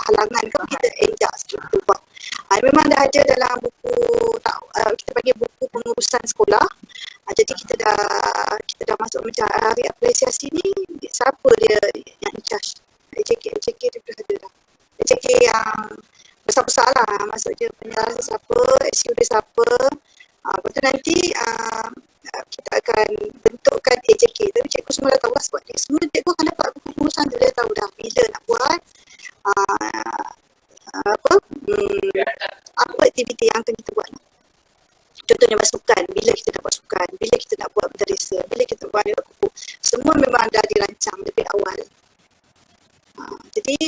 halangan kan, kita enjak sikit kita ubah. Memang dah ada dalam buku, kita bagi buku pengurusan sekolah. Jadi kita dah masuk macam hari apresiasi ni, siapa dia yang in charge. AJK dia dah ada dah. AJK yang besar-besar lah, maksudnya penyelesaian siapa, SU dia siapa. Lepas tu nanti kita akan bentukkan AJK. Tapi cikgu semua dah tahu lah, sebab semua cikgu akan dapat buku pengurusan tu, dia tahu dah bila nak buat apa aktiviti yang akan kita buat. Contohnya pasukan, bila kita nak buat sukan, bila kita nak buat menderisa, bila kita buat kupu. Semua memang dah dirancang lebih awal. Jadi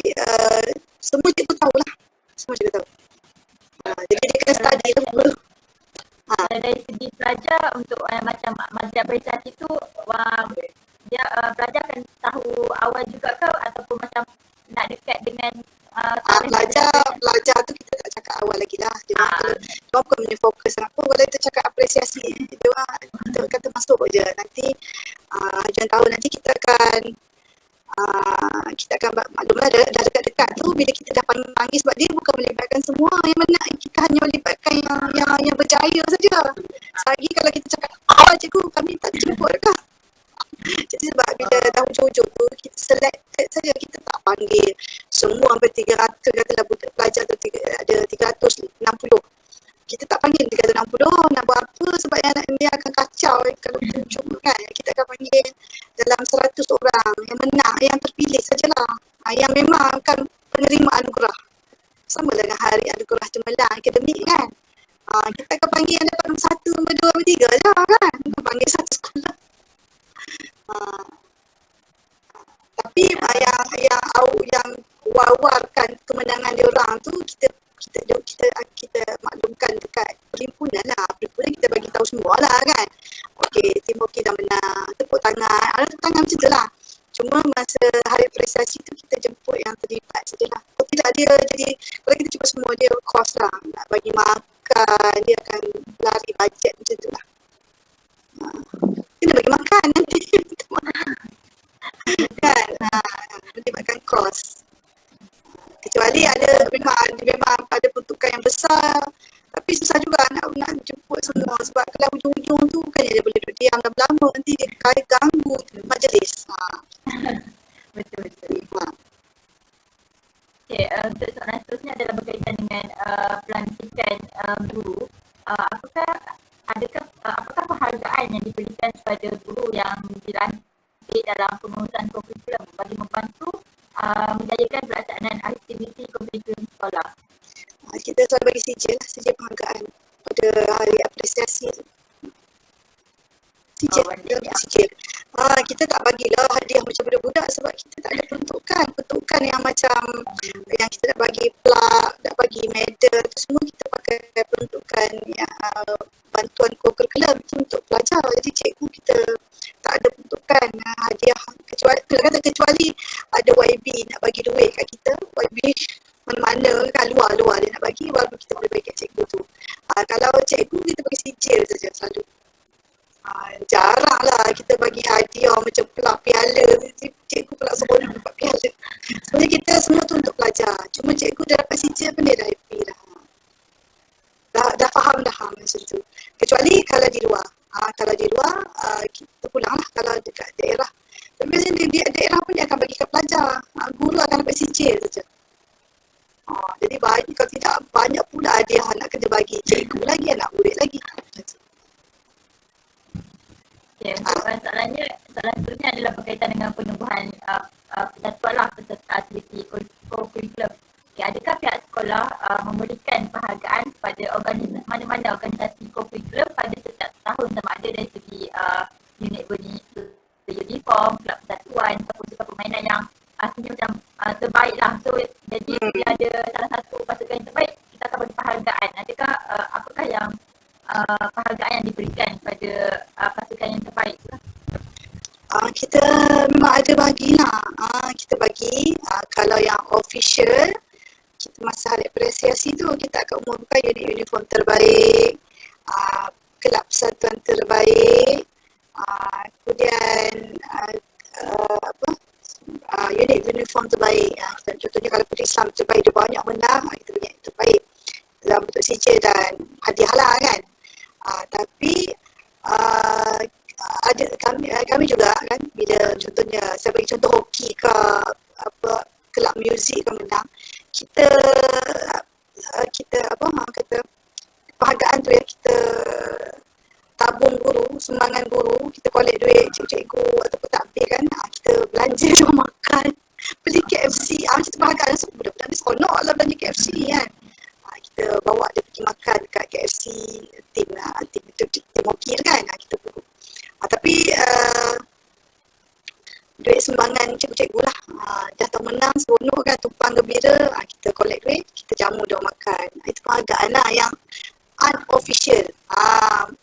semua cikgu tahulah. Semua cikgu tahu. Jadi dia kena study dulu.
Dari segi pelajar untuk macam majlis apresiasi tu dia pelajar akan tahu awal juga ke ataupun macam nak dekat dengan
Pelajar tu kita tak cakap awal lagi lah. Dia bukan punya fokus apa. Kalau kita cakap apresiasi, dia kita kata masuk je. Nanti hujung tahun nanti kita akan maklumlah dah dekat-dekat tu, bila kita dah panggil sebab dia bukan melibatkan semua yang mana, kita hanya melibatkan yang berjaya saja. Selagi kalau kita cakap cikgu kami tak dijemput kah. Jadi sebab bila dah hujung-hujung tu kita selected saja, kita tak panggil semua hampir 300, katalah pelajar tu ada 360. Kita tak panggil 360 nak buat apa, sebab dia akan kacau kalau kita cuba kan. Kita akan panggil dalam 100 orang yang menang, yang terpilih sajalah, yang memang akan penerima anugerah. Sama dengan hari anugerah cemerlang akademik kan. Kita akan panggil yang dapat nombor 1, nombor 2, nombor 3 je kan. Kita panggil satu sekolah. Tapi yang wawarkan kemenangan dia orang tu, kita maklumkan dekat perhimpunan lah. Perhimpunan kita bagi tahu semua lah kan. Okey, tim okey dah menang, tepuk tangan. Ada tepuk tangan macam tu lah. Cuma masa hari apresiasi tu kita jemput yang terlibat sajalah. Kalau tidak dia jadi, kalau kita jemput semua dia kos lah. Nak bagi makan, dia akan lari bajet macam tu lah. Kena bagi makan nanti. Kan? Melibatkan kos. Kecuali memang ada peruntukan yang besar, tapi susah juga nak jemput semua, sebab kalau hujung-hujung tu kan dia boleh duduk diam lama-lama, nanti dia ganggu majlis.
Betul-betul. Okay, untuk soalan seterusnya adalah berkaitan dengan pelantikan guru. Apakah penghargaan yang diberikan kepada guru yang dilantik dalam pengurusan kurikulum bagi membantu menjayakan pelaksanaan aktiviti kurikulum sekolah?
Kita selalu bagi sijil penghargaan pada hari apresiasi. Sijil. Kita tak bagilah hadiah macam budak-budak sebab kita tak ada peruntukan yang macam yang kita nak bagi plak, nak bagi medal tu semua kita pakai peruntukan yang bantuan kurikulum tu untuk pelajar. Jadi cikgu kita tak ada peruntukan hadiah, kecuali ada YB nak bagi duit kat kita, YB mana-mana kan, luar dia nak bagi, baru kita boleh bagi kat cikgu tu. Kalau cikgu kita bagi sijil saja selalu. Jarang lah kita bagi hadiah macam pelak piala. Cikgu pula seronok dapat piala. Sebenarnya kita semua tu untuk pelajar. Cuma cikgu dah dapat sijil pun dia dah happy lah. Dah faham macam tu. Kecuali kalau di luar. Kalau di luar kita pulang lah kalau dekat daerah. Tapi biasanya di daerah pun dia akan bagi ke pelajar. Guru akan dapat sijil saja. Jadi kalau tidak banyak pula hadiah nak kena bagi cikgu lagi, anak murid lagi.
Okay, soalan seterusnya adalah berkaitan dengan penubuhan jadual peserta aktiviti kurikulum. Okay, adakah pihak sekolah memberikan penghargaan kepada mana-mana organisasi kurikulum pada setiap tahun, sama ada dari segi unit uniform, kelab persatuan ataupun juga permainan yang asalnya macam terbaik lah. So jadi bila ada salah satu pasukan yang terbaik, kita akan beri penghargaan. Adakah apakah yang penghargaan yang diberikan kepada pasukan yang terbaik tu?
Kita memang ada bagilah. Kita bagi kalau yang official, kita masa hari apresiasi tu kita akan umumkan unit uniform terbaik, kelab persatuan terbaik, kemudian unit uniform terbaik. Contohnya kalau Puteri Islam terbaik, dia banyak menang, kita bagi yang terbaik dalam bentuk sijil dan hadiah lah kan. Tapi ada kami juga kan, bila contohnya saya bagi contoh hoki ke kelab muzik ke menang, kita kata penghargaan tu ya, kita tabung guru, sumbangan guru, kita collect duit cikgu ataupun takbir kan, kita belanja sama makan, beli KFC, macam tu penghargaan. So budak-budak ni seronok lah belanja KFC kan. Kita bawa dia pergi makan dekat KFC, tim hoki kan, kita pergi. Tapi duit sumbangan cikgu-cikgu lah, Dah tahu menang, seronok kan, tumpang gembira, kita collect duit, kita jamu dia orang makan. Itu penghargaan lah yang unofficial,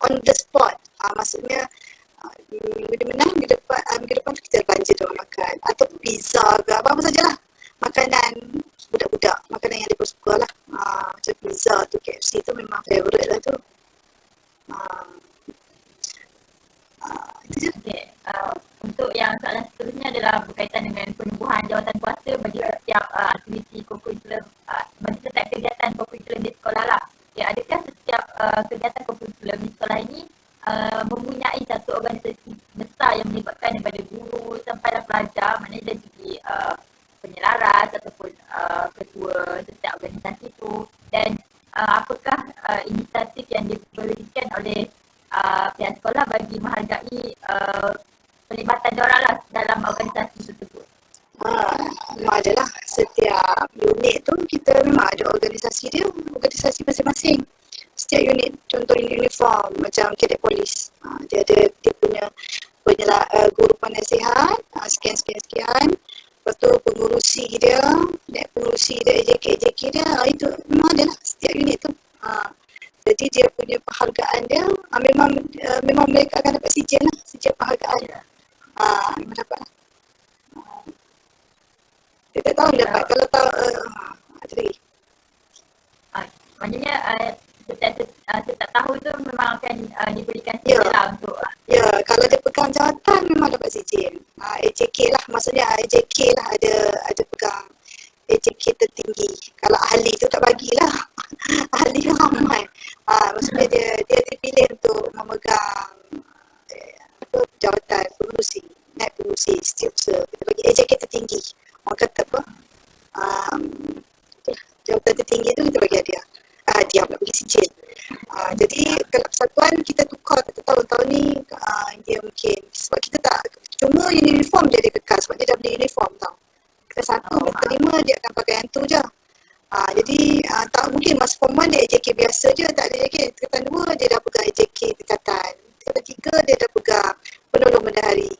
on the spot. Maksudnya minggu dia menang, minggu depan tu kita belanja dia orang makan. Atau pizza ke, apa-apa sajalah. Makanan budak-budak, makanan yang mereka suka lah. Macam pizza tu, KFC tu memang favourite lah tu. Itu je.
Okay. Untuk yang soalan seterusnya adalah berkaitan dengan penubuhan jawatan kuasa bagi setiap aktiviti co-curriculum, bagi setiap kegiatan co-curriculum di sekolah lah. Ya, adakah setiap kegiatan co-curriculum di sekolah ini mempunyai satu organisasi besar yang melibatkan daripada guru sampailah pelajar, maknanya dari segi penyelaras ataupun ketua setiap organisasi itu, dan apakah inisiatif yang diberikan oleh pihak sekolah bagi menghargai pelibatan diorang lah dalam organisasi tersebut.
Memang ada lah. Setiap unit tu kita memang ada organisasi dia, organisasi masing-masing. Setiap unit, contoh uniform macam kadet polis. Dia ada dia punya guru penasihat, sekian. Lepas tu pengurusi dia, pengurusi dia, AJK dia, itu memang ada lah setiap unit tu. Jadi dia punya penghargaan dia, memang mereka akan dapat sijen lah, sijen penghargaan. Memang dapat lah. Dia tak tahu dapat, kalau tahu, ada lagi.
Maknanya setiap tahun tu memang akan diberikan sijen lah untuk
Ya, kalau dia pegang jawatan memang dapat sijen. AJK lah, maksudnya AJK lah ada pegang AJK tertinggi. Kalau ahli tu tak bagilah. Ahli ramai. Maksudnya dia dipilih untuk memegang jawatan pengurusi, naib pengurusi, setiausaha. Kita bagi AJK tertinggi. Orang kata apa? Jawatan tertinggi tu kita bagi hadiah. Dia nak bagi sijen. Jadi kalau persatuan kita tukar tahun-tahun ni, dia mungkin sebab kita tak cuma uniform je dia kekal sebab dia dah beli uniform tau. Kelas 1, kelas 5 dia akan pakai yang tu je. Jadi tak mungkin masa form 1 dia AJK biasa je, tak ada AJK. Tingkatan 2 dia dah pegang AJK tingkatan. Tingkatan 3 dia dah pegang penolong bendahari.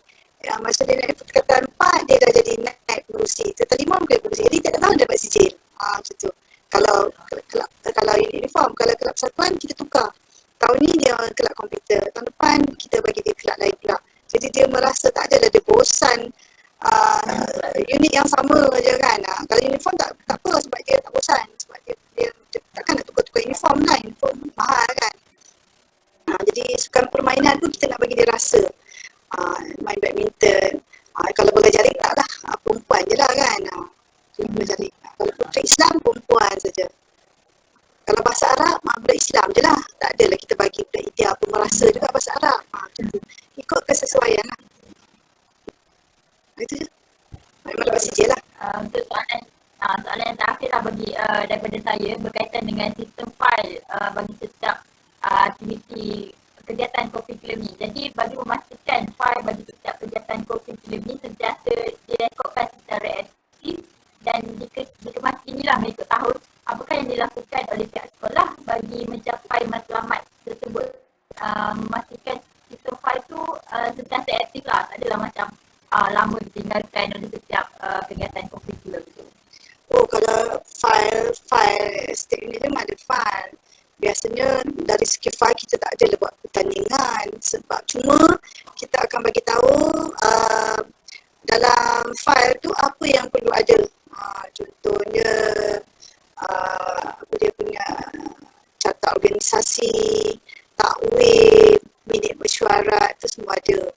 Masa dia naik tingkatan 4 dia dah jadi naib pengurusi. Tingkatan 5 bukan pengurusi. Jadi tak tahu dia dapat sijil. Macam tu. Kalau uniform, kalau kelab persatuan kita tukar. Tahun ni dia kelab komputer, tahun depan kita bagi dia kelab lain pula. Jadi dia merasa tak adalah dia bosan unit yang sama je kan. Kalau uniform tak apa sebab dia tak bosan, sebab dia takkan nak tukar-tukar uniform lah, uniform mahal kan. Jadi sukan permainan pun kita nak bagi dia rasa. Main badminton, kalau bola jaring tak lah, perempuan je lah kan. Bola jaring. Kalau budak Islam, perempuan saja. Kalau bahasa Arab, budak Islam je lah. Tak adalah kita bagi budak India pun merasa juga bahasa Arab. Ikut kesesuaian lah. Itu je. Memang dapat sijil lah.
Untuk soalan yang terakhir lah bagi daripada saya berkaitan dengan sistem file bagi setiap aktiviti kegiatan co-curriculum ni. Jadi bagi memastikan file bagi setiap kegiatan co-curriculum ni sentiasa direkodkan secara aktif dan dikemasilah mengikut tahun, apakah yang dilakukan oleh pihak sekolah bagi mencapai matlamat tersebut, memastikan sistem file tu sentiasa aktif lah, tak adalah macam lama ditinggalkan oleh setiap kegiatan co-curriculum tu.
Kalau file setiap unit memang ada file. Biasanya dari segi file kita tak ada buat pertandingan sebab cuma kita akan bagi tahu dalam file tu apa yang perlu ada. Contohnya apa dia punya carta organisasi, takwil, minit mesyuarat tu semua ada.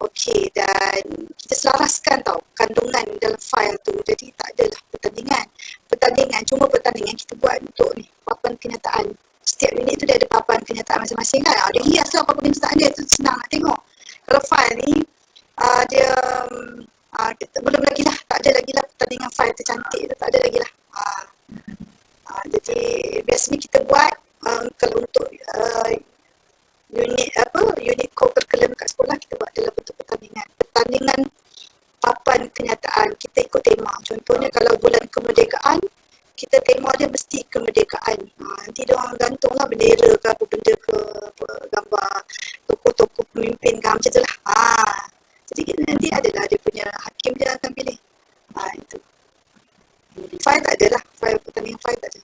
Okey, dan kita selaraskan tau kandungan dalam file tu. Jadi tak adalah pertandingan, cuma pertandingan kita buat untuk ni papan kenyataan. Setiap unit tu dia ada papan kenyataan masing-masing kan. Dia hias lah papan kenyataan dia, tu senang nak tengok. Kalau file ni dia belum lagi lah, tak ada lagi lah pertandingan file tu cantik tu, tak ada lagi lah. Jadi biasanya kita buat kalau untuk unit co-curriculum kat sekolah kita buat dalam bentuk pertandingan papan kenyataan. Kita ikut tema. Contohnya kalau bulan kemerdekaan, kita tema dia mesti kemerdekaan. Nanti dia orang gantung lah bendera ke apa benda ke, apa, gambar tokoh-tokoh pemimpin ke macam tu lah. Jadi kita nanti adalah dia punya hakim dia akan pilih. File tak ada lah, pertandingan file tak ada.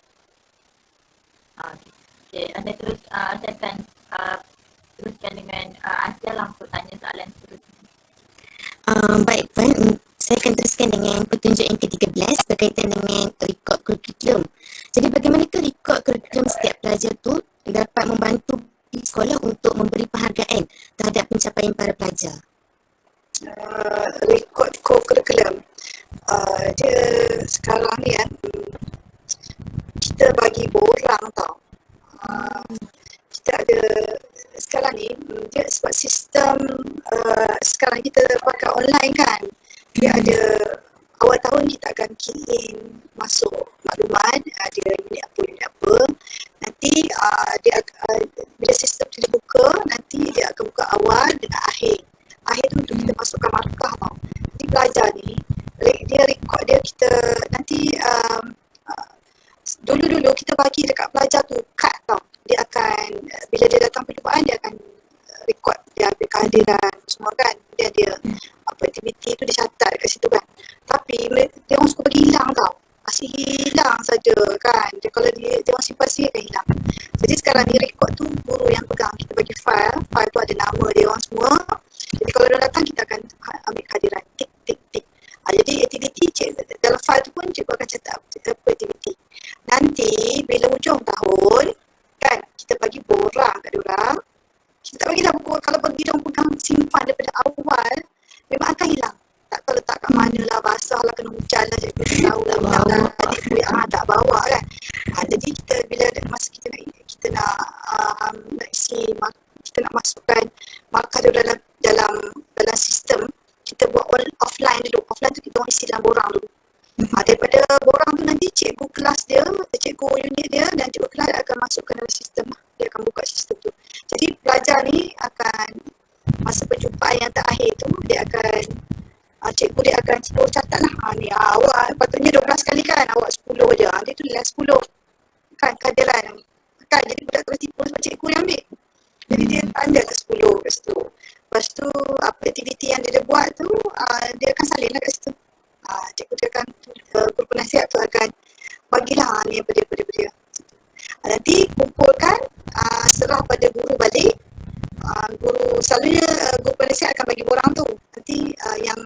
Okay, anda terus saya akan teruskan dengan Asia lah untuk tanya soalan seterusnya.
Baik Puan, saya akan teruskan dengan petunjuk yang ke-13 berkaitan dengan rekod kurikulum. Jadi bagaimanakah rekod kurikulum setiap pelajar tu dapat membantu sekolah untuk memberi penghargaan terhadap pencapaian para pelajar?
Rekod kurikulum, dia sekarang ni kan, kita bagi borang tau. Kita ada sekarang ni, dia sebab sistem sekarang kita pakai online kan, dia ada awal tahun kita akan kirim masuk maklumat, dia unit apa, nanti dia bila sistem tu dibuka, nanti dia akan buka awal dengan akhir tu untuk kita masukkan markah tau. Jadi pelajar ni dia rekod dia, kita nanti dulu kita bagi dekat pelajar tu kad tau. Dia akan bila dia datang percubaan, dia akan rekod, dia ambil kehadiran semua kan, dia apa aktiviti tu dia catat dekat situ kan. Tapi dia orang suka bagi hilang tau, asyik hilang saja kan. Kalau dia orang simpan sendiri akan hilang. Jadi sekarang ni rekod tu guru yang pegang, kita bagi file tu ada nama dia orang semua. Jadi kalau dia datang, kita akan ambil kehadiran, tik. Jadi aktiviti dalam file tu pun cikgu akan catat apa aktiviti. Nanti bila hujung tahun kan, kita bagi borang kat diorang. Kita tak bagilah buku, kalau bagi diorang pegang simpan daripada awal, memang akan hilang. Tak tahu letak kat mana lah, basah lah, kena hujan lah, cikgu tak tahu lah, adik kuliah tak bawa kan. Jadi kita bila masa kita nak isi, kita nak masukkan markah tu dalam sistem, kita buat offline dulu. Offline tu kita orang isi dalam borang dulu. Daripada borang tu nanti cikgu kelas dia, cikgu unit dia dan cikgu kelas dia akan masukkan dalam sistem. Dia akan buka sistem tu. Jadi pelajar ni akan, masa perjumpaan yang terakhir tu, dia akan cikgu dia akan catat lah, ni awak patutnya 12 kali kan, awak 10 je, dia tulis 10 kan kehadiran kan. Jadi budak terus tipu sebab cikgu yang ambil. Jadi dia tanda lah 10 kat situ. Lepas tu apa aktiviti yang dia buat tu, dia akan salin lah kat situ. Cikgu dia akan, guru penasihat tu akan bagilah ni apa dia. Nanti kumpulkan, serah pada guru balik. Guru selalunya guru penasihat akan bagi borang tu. Nanti yang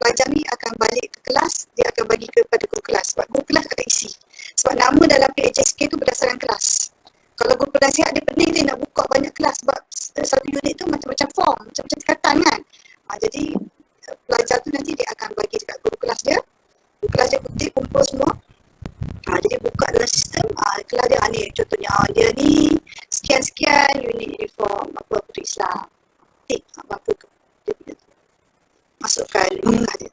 pelajar ni akan balik ke kelas, dia akan bagi kepada guru kelas. Sebab guru kelas akan isi. Sebab nama dalam PHSK tu berdasarkan kelas. Kalau guru penasihat dia pening, dia nak buka banyak kelas sebab satu unit tu macam-macam form, macam-macam tingkatan kan. Jadi pelajar tu nanti dia akan bagi dekat guru kelas dia. Guru kelas dia kutip, kumpul semua. Jadi buka dalam sistem, kelas dia ni contohnya, dia ni sekian-sekian unit uniform apa Puteri Islam. Tik apa tu dia punya tu. Masukkan markah dia.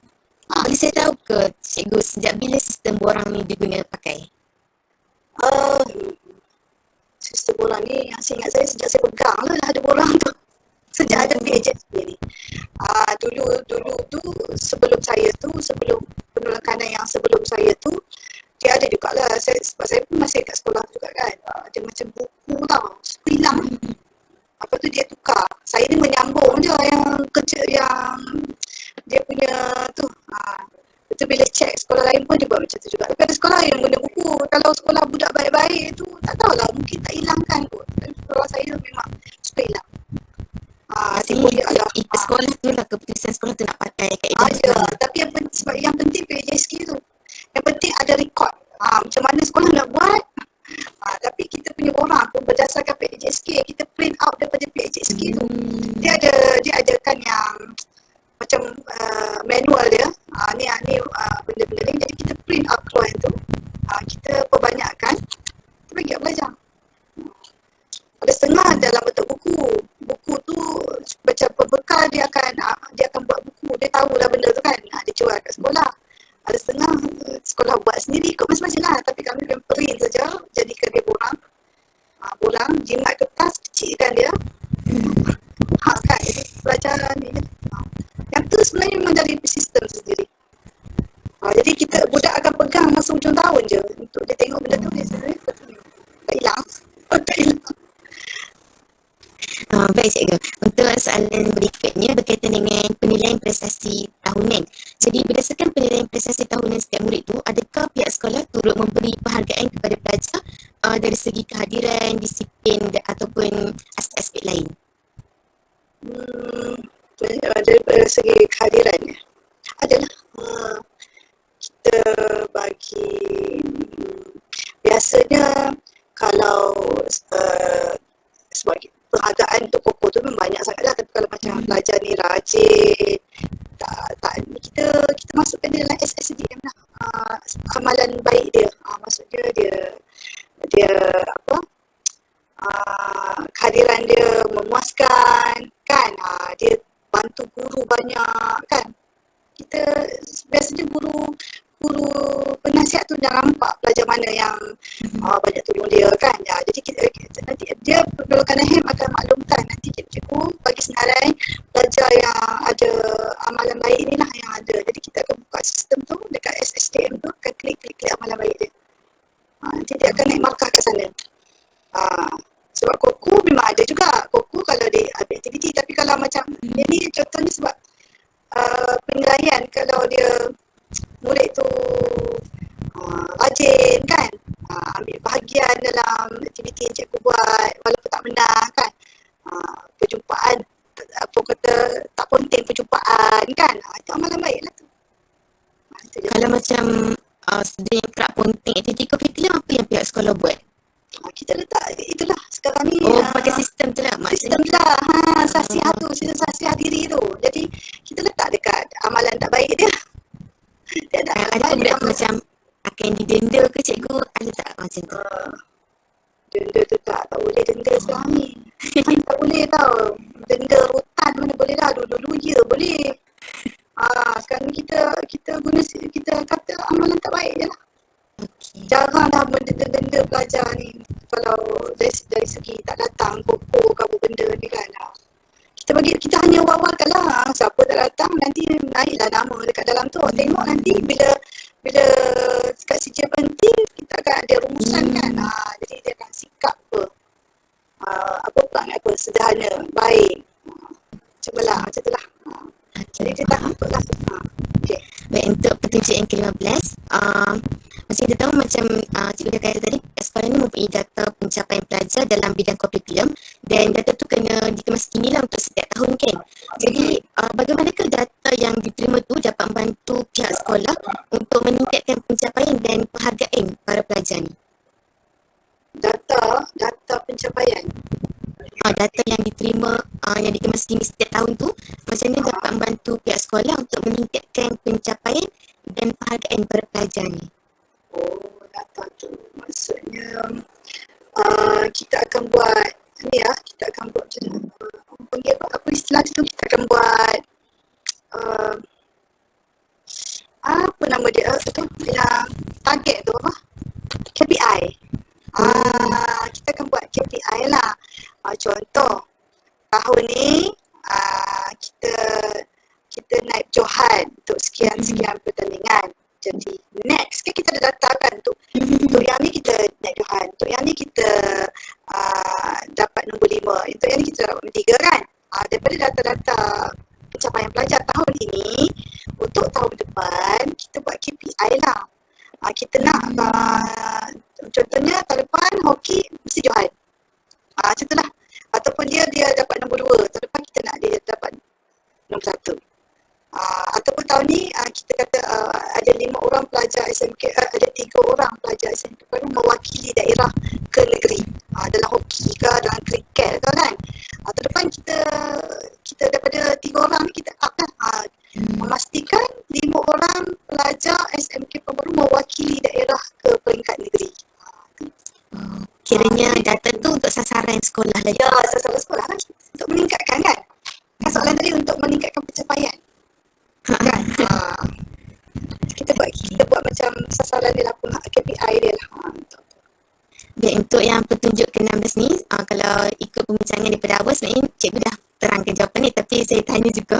Boleh saya tahu ke cikgu sejak bila sistem borang ni digunakan pakai?
Sistem borang ni yang saya ingat saya sejak saya pegang lah ada borang tu. Sejak ada PHSK ni. Dulu tu sebelum penolakanan yang sebelum saya tu, dia ada juga lah. Sebab saya pun masih kat sekolah juga kan. Ada macam buku tau, suka hilang. Apa tu dia tukar. Saya ni menyambung je yang kerja yang dia punya tu. Itu bila cek sekolah lain pun dia buat macam tu juga. Tapi ada sekolah yang guna buku. Kalau sekolah budak baik-baik tu, tak tahulah, mungkin tak hilangkan kot. Tapi sekolah saya memang suka hilang.
Sekolah tu lah, keputusan sekolah tu nak pakai
ya, tapi yang penting PHSK tu. Yang penting ada rekod. Macam mana sekolah nak buat. Tapi kita punya borang pun berdasarkan PHSK, kita print out daripada PHSK tu. Dia adakan yang macam manual dia. Ni benda-benda ni. Jadi kita print out keluar tu. Kita perbanyakkan. Kita bagi kat pelajar. Ada setengah dalam bentuk buku. Buku tu macam pembekal, dia akan buat buku. Dia tahulah benda tu kan. Dia jual kat sekolah. Ada setengah sekolah buat sendiri ikut masing-masing lah. Tapi kami memang print saja. Jadikan dia borang. Borang, jimat kertas, kecilkan dia. Kan, jadi pelajaran ni. Yang tu sebenarnya memang dari sistem sendiri. Jadi budak akan pegang masa hujung tahun je. Untuk dia tengok benda tu, dia sebenarnya tak hilang. Tak hilang.
Baik cikgu. Untuk soalan berikutnya berkaitan dengan penilaian prestasi tahunan. Jadi berdasarkan penilaian prestasi tahunan setiap murid tu, adakah pihak sekolah turut memberi penghargaan kepada pelajar dari segi kehadiran, disiplin ataupun aspek-aspek lain?
Dari segi kehadirannya adalah kita bagi biasanya kalau sebagai penghargaan untuk Koko tu memang banyak sangat lah, tapi kalau macam pelajar ni rajin, tak kita masukkan dia dalam SSDM lah, amalan baik dia, maksudnya dia apa, kehadiran dia memuaskan kan, dia bantu guru banyak kan. Kita biasanya guru penasihat tu dah nampak pelajar mana yang banyak tolong dia kan. Jadi kita nanti dia perlukan hem akan maklumkan nanti cikgu bagi senarai pelajar yang ada amalan baik ni lah yang ada. Jadi kita akan buka sistem tu dekat SSDM tu, akan klik amalan baik dia. Nanti dia akan naik markah ke sana. Sebab Koko memang ada juga. Koko kalau dia ambil aktiviti, tapi kalau macam dia ni contohnya sebab penilaian, kalau dia murid tu rajin kan, ambil bahagian dalam aktiviti yang cikgu buat walaupun tak menang kan, perjumpaan apa kata tak penting perjumpaan kan, itu amalan baik lah tu.
Kalau macam student yang kerap ponting aktiviti curriculum, apa yang pihak sekolah buat?
Kita letak itulah sekarang ni
pakai sistem tu lah
sistem tu lah, sasiah tu, sistem sasiah diri tu. Jadi kita letak dekat amalan tak baik dia. Dia tak
ada budak tu macam akan didenda ke cikgu, ada tak macam tu?
Denda tu tak boleh denda sekarang ni. Tak boleh tau. Denda rutan mana boleh dah. Dulu ya boleh. Sekarang kita guna, kita kata amalan tak baik je lah.
Okay.
Jarang dah benda-benda pelajar ni. Kalau dari segi tak datang, Koko kamu benda ni kan. Kita hanya wawalkan lah. Siapa tak datang nanti naiklah nama dekat dalam tu. Tengok nanti bila kat sijil penting kita akan ada rumusan kan. Jadi dia akan sikap apa perangai apa sederhana, baik. Cubalah macam tu lah. Jadi dia tak ikut lah. Okay.
Baik, untuk petunjuk yang ke-15, macam kita tahu macam cikgu dah kata tadi, sekolah ni mempunyai data pencapaian pelajar dalam bidang kurikulum dan data tu kena dikemas kini lah untuk setiap tahun kan. Jadi bagaimanakah data yang diterima tu dapat membantu pihak sekolah untuk meningkatkan pencapaian dan penghargaan para pelajar ni?
Data pencapaian.
Data yang diterima, yang dikemas kini setiap tahun tu, macam mana dapat membantu pihak sekolah untuk meningkatkan pencapaian dan penghargaan para pelajar ni?
Data tu maksudnya kita akan buat ni ya, kita akan buat macam panggil apa istilah tu, kita akan buat apa nama dia tu yang target tu apa? KPI. Kita akan buat KPI lah. Contoh tahun ni kita naik Johan untuk sekian pertandingan. Jadi next kan kita ada data kan untuk yang ni kita naik Johan, untuk yang ni kita dapat nombor 5, untuk yang ni kita dapat nombor 3 kan. Daripada data-data pencapaian pelajar tahun ini, untuk tahun depan kita buat KPI lah. Kita nak contohnya tahun depan hoki mesti Johan. Macam tu lah. Ataupun dia dapat nombor 2, tahun depan kita nak dia dapat nombor 1. Ataupun tahun ni kita kata ada 5 orang pelajar SMK, ada 3 orang pelajar SMK baru mewakili daerah ke negeri, dalam hoki ke, dalam kriket ke kan. Tahun depan kita daripada 3 orang ni kita up lah, memastikan 5 orang pelajar SMK baru mewakili daerah ke peringkat negeri.
Kiranya data tu untuk sasaran sekolah lagi.
Ya, sasaran sekolah kan, untuk meningkatkan kan. Soalan tadi untuk meningkatkan pencapaian. Kan? Kita buat macam sasaran dia lah, KPI dia lah.
Dan untuk yang petunjuk ke-16 ni, kalau ikut pembincangan daripada awal, sebenarnya cikgu dah terangkan jawapan ni, tapi saya tanya juga,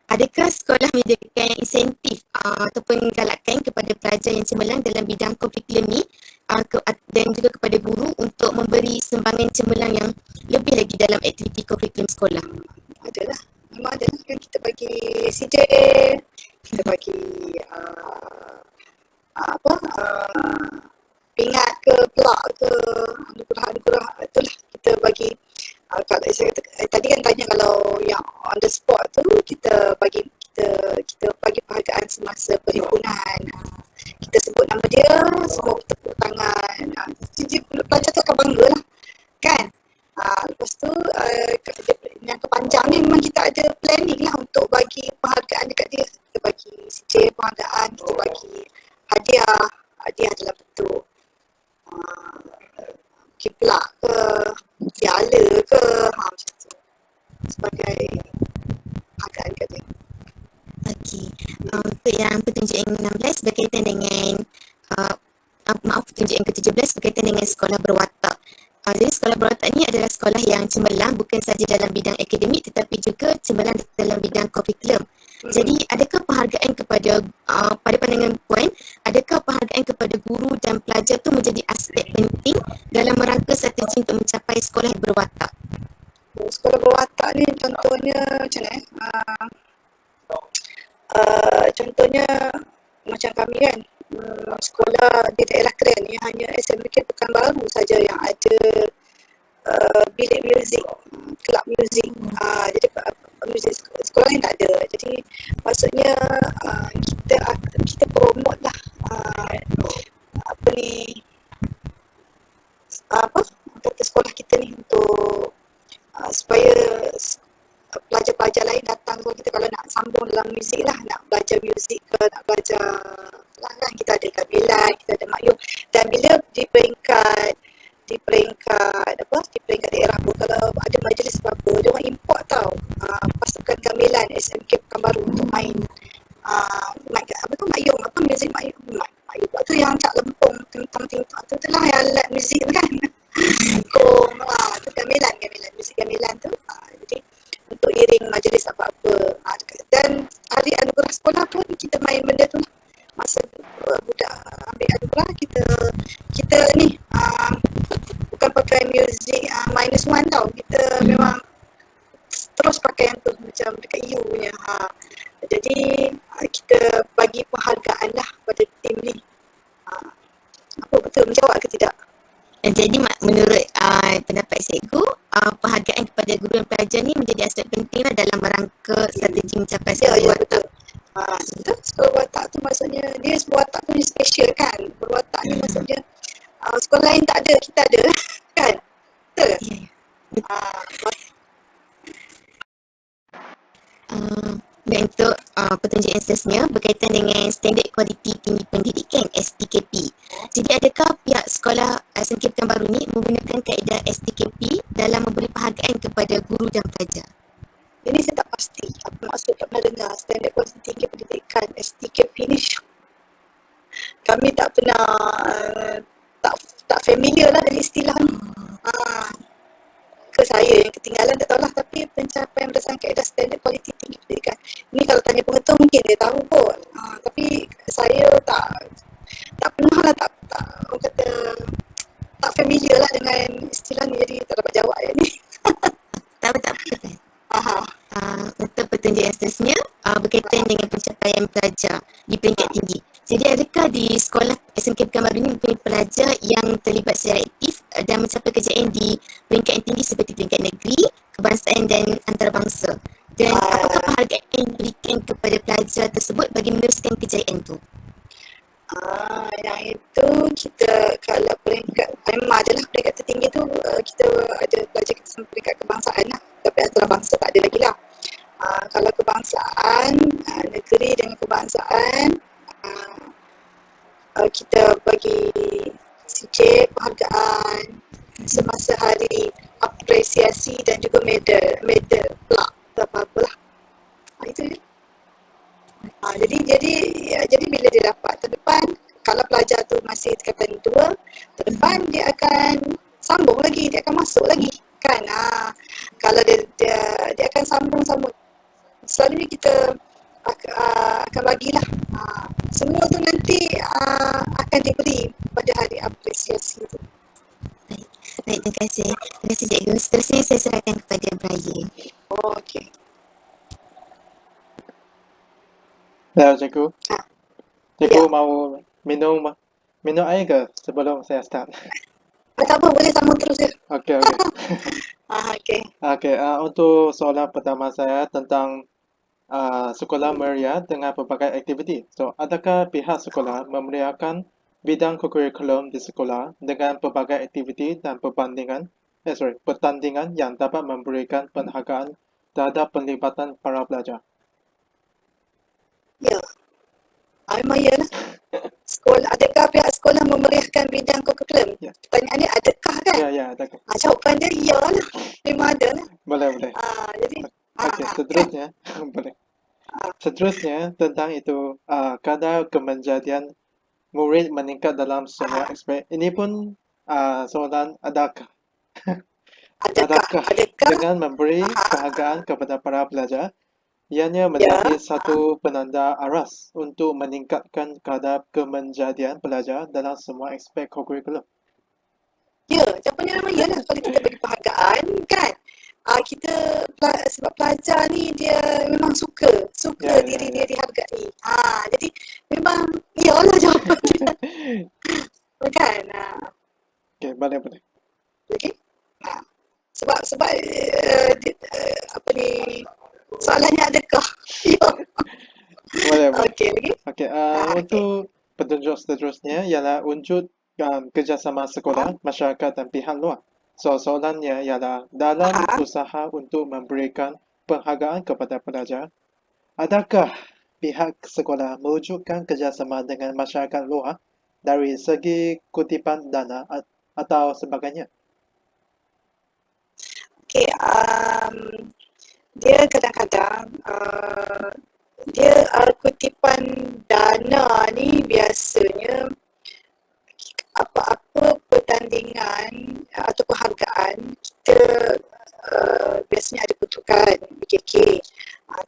adakah sekolah menyediakan insentif ataupun galakan kepada pelajar yang cemerlang dalam bidang kurikulum ni dan juga kepada guru untuk memberi sumbangan cemerlang yang lebih lagi dalam aktiviti kurikulum sekolah?
Adalah, memang adalah kan, kita bagi CJ, kita bagi pingat ke pelak ke anugerah itulah kita bagi. Kalau saya kata, tadi kan tanya kalau yang on the spot tu kita bagi penghargaan semasa perhimpunan. Kita sebut nama dia, semua bertepuk tangan. Jadi pelajar tu akan bangga lah kan. Lepas tu yang kepanjang ni memang kita ada planning lah untuk bagi penghargaan dekat dia. Kita bagi sijil penghargaan, kita bagi hadiah dalam bentuk kiplak ke, piala ke, macam tu. Sebagai penghargaan kat dia.
Okey. Untuk yang petunjuk yang 16 berkaitan dengan petunjuk yang ke-17 berkaitan dengan sekolah berwatak. Jadi sekolah berwatak ni adalah sekolah yang cemerlang bukan sahaja dalam bidang akademik tetapi juga cemerlang dalam bidang kurikulum. Jadi adakah penghargaan kepada pada pandangan Puan, adakah penghargaan kepada guru dan pelajar tu menjadi aspek penting dalam merangka strategi untuk mencapai sekolah yang berwatak?
Sekolah berwatak ni contohnya macam mana contohnya macam kami kan, sekolah di daerah Keren ni hanya SMK Pekanbaru saja yang ada bilik muzik, kelab muzik. Jadi muzik sekolah ni tak ada. Jadi maksudnya kita promote lah kata sekolah kita ni untuk supaya pelajar-pelajar lain datang sekolah kita kalau nak sambung dalam muzik lah, nak belajar muzik ke, nak belajar lah kan, kita ada gamelan, kita ada makyum. Dan bila di peringkat daerah pun kalau ada majlis apa-apa, dia orang import tau pasukan gamelan SMK Pekanbaru untuk main makyum, muzik makyum tu yang Cak Lempong tentang tu lah yang alat muzik tu kan. Tu gamelan muzik gamelan tu. Jadi untuk iring majlis apa-apa. Dan hari anugerah sekolah pun kita main benda tu lah. Masa budak ambil anugerah kita ni bukan pakai muzik -1 tau. Kita memang terus pakai yang tu macam dekat U punya. Jadi kita bagi penghargaan lah pada tim ni. Apa betul menjawab ke tidak?
Jadi menurut pendapat cikgu, penghargaan kepada guru dan pelajar ni menjadi aspek penting lah dalam merangka strategi mencapai sekolah berwatak.
Betul. Sekolah berwatak tu maksudnya dia berwatak tu dia special kan. Berwatak ni maksudnya sekolah lain tak ada, kita ada kan. Betul?
Dan untuk petunjuk yang seterusnya berkaitan dengan Standard Kualiti Tinggi Pendidikan STKP. Jadi adakah pihak sekolah SMK Pekanbaru ni menggunakan kaedah STKP dalam memberi penghargaan kepada guru dan pelajar?
Ini saya tak pasti apa maksud, tak pernah dengar Standard Kualiti Tinggi Pendidikan STKP ni. Kami tak pernah tak familiar lah dengan istilah ni. Ke saya yang ketinggalan tak tahulah, tapi pencapaian berdasarkan kaedah Standard Kualiti Tinggi Pendidikan ini kalau tanya pengetua mungkin dia tahu pun, tapi saya tak pernah lah, tak orang kata tak familiar lah dengan istilah ni, jadi tak dapat jawab yang ni.
Tak apa kan? Untuk petunjuk yang seterusnya berkaitan dengan pencapaian pelajar di peringkat tinggi. Jadi adakah di sekolah SMK Pekanbaru ini mempunyai pelajar yang terlibat secara aktif dan mencapai kejayaan di peringkat yang tinggi seperti peringkat negeri, kebangsaan dan antarabangsa? Dan apakah penghargaan yang diberikan kepada pelajar tersebut bagi meneruskan kejayaan itu?
Yang itu kita kalau peringkat memang adalah peringkat tertinggi tu kita ada pelajar kita sampai peringkat kebangsaan lah, tapi antarabangsa tak ada lagi lah. Kalau kebangsaan, negeri dengan kebangsaan, kita bagi sijil penghargaan semasa hari apresiasi dan juga medal pelak atau apa-apa lah. Itu je. Jadi bila dia dapat terdepan, kalau pelajar tu masih tingkatan 2, terdepan dia akan sambung lagi, dia akan masuk lagi kan. Kalau dia akan sambung. Selalunya kita akan bagilah semua tu nanti akan diberi pada hari apresiasi tu.
Baik, terima kasih cikgu. Seterusnya saya serahkan kepada Brian.
Okey.
Ya, cikgu. Cikgu mau minum air ke sebelum saya start?
Tak apa, boleh sambung terus je.
Okey.
Okay.
Okey, untuk soalan pertama saya tentang sekolah meriah dengan pelbagai aktiviti. So, adakah pihak sekolah memeriahkan bidang kurikulum di sekolah dengan pelbagai aktiviti dan pertandingan yang dapat memberikan penghargaan terhadap penglibatan para pelajar?
Ya. Memang iyalah. Adakah pihak sekolah memeriahkan bidang kurikulum?
Ya.
Pertanyaannya adakah kan?
Ya, adakah?
Jawapan dia iyalah. Memang ada lah.
Boleh.
Jadi
Okey,
kan?
seterusnya boleh. Seterusnya tentang itu kadar kemenjadian murid meningkat dalam semua aspek. Ini pun soalan adakah
Adakah?
dengan memberi penghargaan kepada para pelajar ianya menjadi satu penanda aras untuk meningkatkan kadar kemenjadian pelajar dalam semua aspek kurikulum.
Ya, jawapannya memang iyalah. Kalau kita bagi penghargaan kan, sebab pelajar ni dia memang suka diri dia dihargai. Jadi memang iyalah jawapan dia. Kan?
Okey, boleh.
Okey. Sebab apa ni, soalannya adakah? Ya.
Boleh.
Okey, lagi.
Okey, untuk petunjuk seterusnya ialah wujud kerjasama sekolah, masyarakat dan pihak luar. So, soalannya ialah dalam usaha untuk memberikan penghargaan kepada pelajar, adakah pihak sekolah mewujudkan kerjasama dengan masyarakat luar dari segi kutipan dana atau sebagainya?
Okey, dia kadang-kadang dia kutipan dana ni biasanya apa-apa pertandingan atau penghargaan kita biasanya ada pertukaran BKK,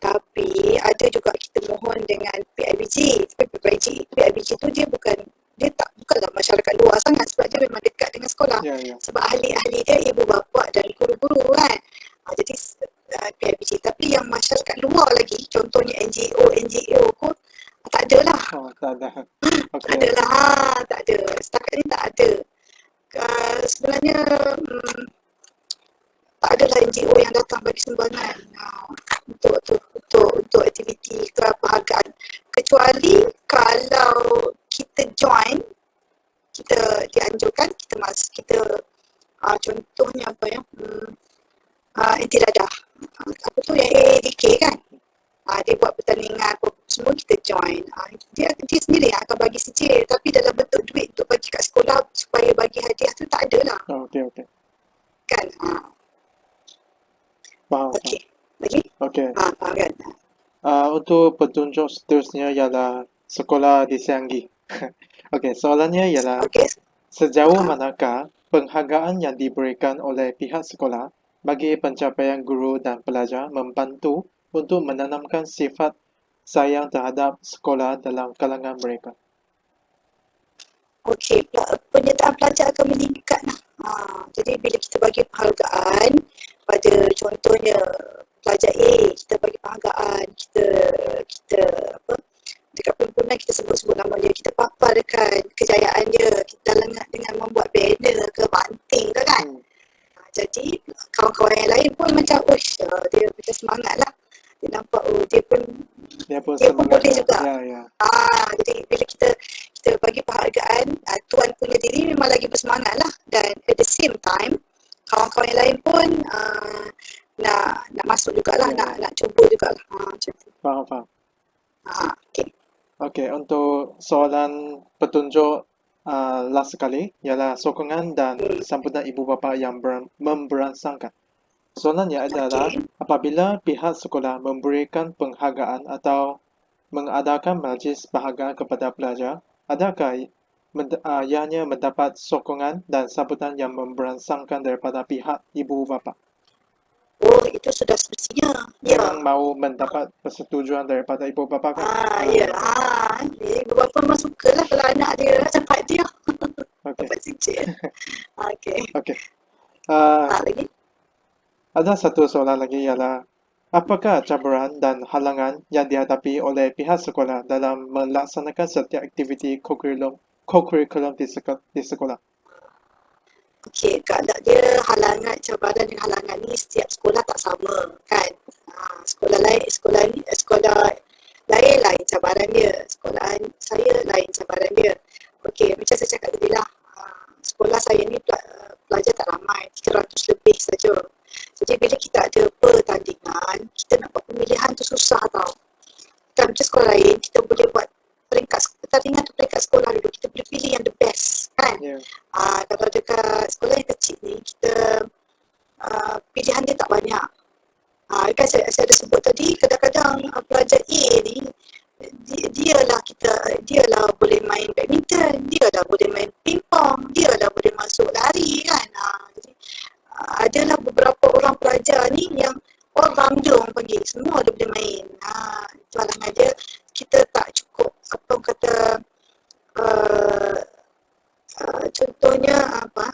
tapi ada juga kita mohon dengan PIBG. Tapi PIBG tu dia bukanlah masyarakat luar sangat sebab dia memang dekat dengan sekolah. Sebab ahli-ahli dia ibu bapa dan guru-guru kan. Jadi PIBG, tapi yang masyarakat luar lagi, contohnya NGO pun tak ada lah.
Tak ada.
Tak ada lah, tak ada. Setakat ni tak ada. Sebenarnya tak adalah NGO yang datang bagi sumbangan untuk aktiviti ke penghargaan. Kecuali kalau kita join, kita dianjurkan, kita contohnya apa ya, Intidadah. Apa tu yang AADK kan? Dia buat pertandingan semua, kita join. Dia sendiri yang akan bagi sijil, tapi dalam bentuk duit untuk bagi kat sekolah supaya bagi hadiah tu tak ada lah.
Okey.
Kan?
Faham.
Okey. Lagi?
Okey.
Faham kan?
Untuk petunjuk seterusnya ialah sekolah di Sianggi. Okey, soalannya ialah sejauh manakah penghargaan yang diberikan oleh pihak sekolah bagi pencapaian guru dan pelajar membantu untuk menanamkan sifat sayang terhadap sekolah dalam kalangan mereka?
Okey, penyertaan pelajar akan meningkat lah. Jadi bila kita bagi penghargaan pada contohnya pelajar A, kita bagi penghargaan, kita apa, dekat perhimpunan kita sebut nama dia, kita paparkan kejayaan dia, kita dengan membuat banner ke banting ke kan. Jadi kawan-kawan yang lain pun macam dia macam semangat lah. Dia nampak dia pun boleh juga. Jadi bila kita bagi penghargaan, tuan punya diri memang lagi bersemangat lah. Dan at the same time kawan-kawan yang lain pun nak masuk jugalah, nak cuba jugalah. Macam tu.
Faham.
Okey,
untuk soalan petunjuk last sekali ialah sokongan dan sambutan ibu bapa yang memberangsangkan. Soalannya adalah apabila pihak sekolah memberikan penghargaan atau mengadakan majlis penghargaan kepada pelajar, adakah ianya mendapat sokongan dan sambutan yang memberangsangkan daripada pihak ibu bapa?
Itu sudah semestinya.
Memang mahu mendapat persetujuan daripada ibu bapa kan?
Ibu bapa memang sukalah kalau anak dia dapat dia.
Okey.
Dapat sijil. Okey.
Okey.
Lagi?
Ada satu soalan lagi ialah Apakah cabaran dan halangan yang dihadapi oleh pihak sekolah dalam melaksanakan setiap aktiviti co-curriculum di sekolah?
Okey, kalau dia halangan, cabaran dan halangan ni setiap sekolah tak sama kan. Sekolah lain cabaran dia. Sekolah saya lain cabaran dia. Okey, macam saya cakap tadi lah. Sekolah saya ni pelajar tak ramai, 300 lebih saja. Jadi bila kita ada pertandingan, kita nak buat pemilihan tu susah tau. Kan macam sekolah lain, kita boleh buat pertandingan tu peringkat sekolah dulu. Kita boleh pilih yang the best kan.
Ya.
Kalau dekat sekolah yang kecil ni, kita pilihan dia tak banyak. Kan saya ada sebut tadi, kadang-kadang pelajar A ni dialah boleh main badminton, dialah boleh main pingpong, dialah boleh masuk lari kan. Jadi adalah beberapa orang pelajar ni yang all rounder orang panggil, semua dia boleh main. Itu halangan dia, kita tak cukup apa orang kata contohnya apa,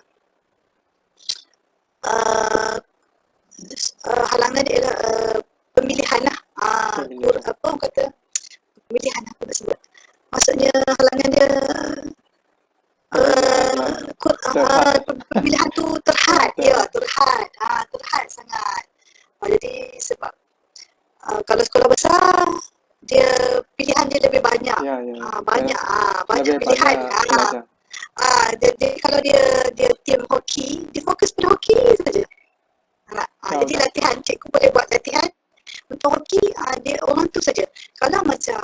halangan dia ialah pemilihan lah. Apa orang kata, pemilihan apa nak sebut, maksudnya halangan dia pemilihan tu terhad. Terhad sangat. Jadi sebab kalau sekolah besar dia pilihan dia lebih banyak. Banyak pilihan. Jadi kalau dia tim hoki, dia fokus pada hoki saja. Jadi latihan, cikgu boleh buat latihan untuk hoki, dia orang tu saja. Kalau macam